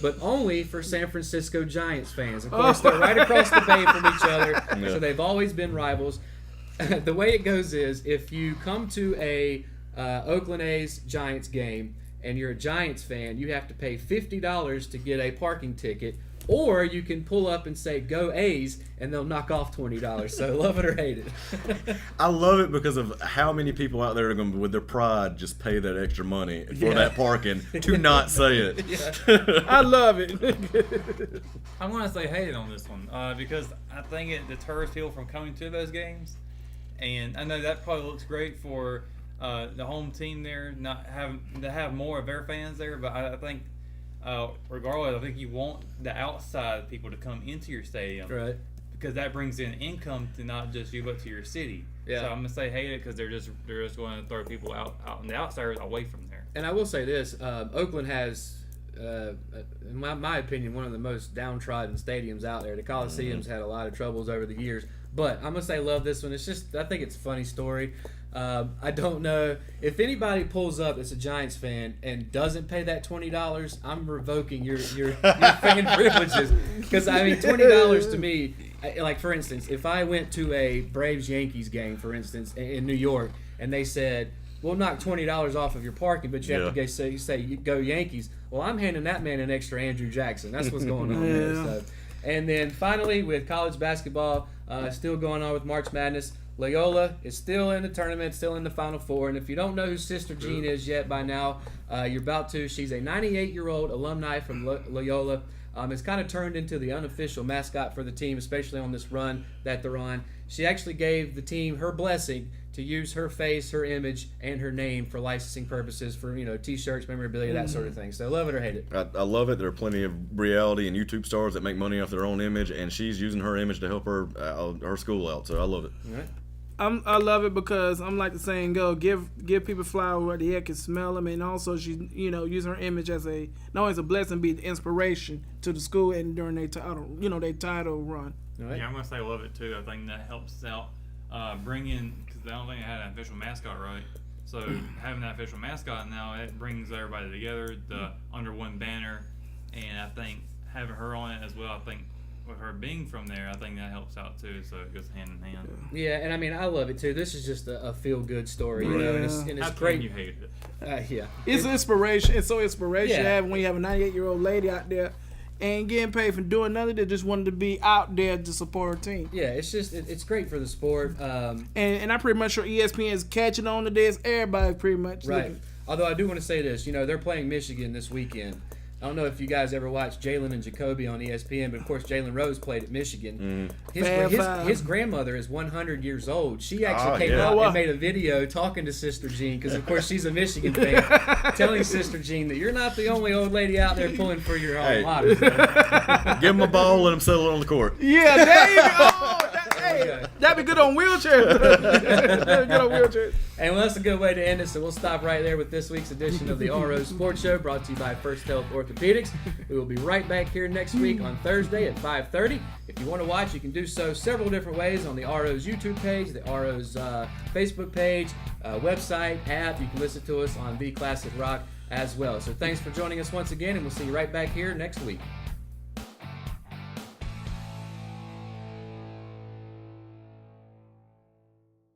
but only for San Francisco Giants fans. Of course, they're right across the bay from each other, so they've always been rivals. The way it goes is, if you come to a Oakland A's Giants game and you're a Giants fan, you have to pay $50 to get a parking ticket, Or you can pull up and say, "Go A's," and they'll knock off $20. So love it or hate it. I love it because of how many people out there are going to, with their pride, just pay that extra money for that parking to not say it. I love it. I'm going to say hate it on this one because I think it deters people from coming to those games. And I know that probably looks great for the home team there, not having to have more of their fans there. But I think, regardless, I think you want the outside people to come into your stadium, Right. Because that brings in income to not just you but to your city. Yeah. So I'm gonna say hate it because they're just going to throw people out and the outsiders away from there. And I will say this: Oakland has, in my opinion, one of the most downtrodden stadiums out there. The Coliseum's had a lot of troubles over the years, but I'm gonna say love this one. It's just, I think it's a funny story. I don't know if anybody pulls up that's a Giants fan and doesn't pay that $20. I'm revoking your fan privileges, because I mean $20 to me, like for instance, if I went to a Braves Yankees game, for instance, in New York, and they said, "We'll knock $20 off of your parking, but you have to say you go Yankees." Well, I'm handing that man an extra Andrew Jackson. That's what's going on there. So. And then finally, with college basketball, still going on with March Madness. Loyola is still in the tournament, still in the Final Four. And if you don't know who Sister Jean is yet by now, you're about to. She's a 98-year-old alumni from Loyola. It's kind of turned into the unofficial mascot for the team, especially on this run that they're on. She actually gave the team her blessing to use her face, her image, and her name for licensing purposes for, T-shirts, memorabilia, that sort of thing. So love it or hate it. I love it. There are plenty of reality and YouTube stars that make money off their own image, and she's using her image to help her school out. So I love it. All right. I love it because I'm like the saying go, give people flowers where the heck can smell them, and also she using her image as not only as a blessing, be the inspiration to the school and during their title run. All right. Yeah, I'm gonna say love it too. I think that helps out bringing, because I don't think I had an official mascot right. So having that official mascot now, it brings everybody together under one banner, and I think having her on it as well, I think with her being from there, I think that helps out too. So it goes hand in hand. Yeah, and I mean, I love it too. This is just a feel-good story, and it's How great. can you hate it? Yeah. It's inspiration. It's so inspirational Yeah. when you have a 98-year-old lady out there and getting paid for doing nothing. They just wanted to be out there to support her team. Yeah, it's just it's great for the sport. And I'm pretty much sure ESPN is catching on to this. Everybody pretty much Right. looking. Although I do want to say this, they're playing Michigan this weekend. I don't know if you guys ever watched Jalen and Jacoby on ESPN, but of course Jalen Rose played at Michigan. His grandmother is 100 years old. She actually came out and made a video talking to Sister Jean, because of course she's a Michigan fan, telling Sister Jean that you're not the only old lady out there pulling for your alma mater. Give him a ball, let him settle it on the court. Yeah, there you go. That'd be good on wheelchairs. That'd be good on wheelchairs. And well, that's a good way to end it, so we'll stop right there with this week's edition of the RO Sports Show, brought to you by First Health Orthopedics. We will be right back here next week on Thursday at 5:30. If you want to watch, you can do so several different ways on the RO's YouTube page, the RO's Facebook page, website, app. You can listen to us on The Classic Rock as well. So thanks for joining us once again, and we'll see you right back here next week.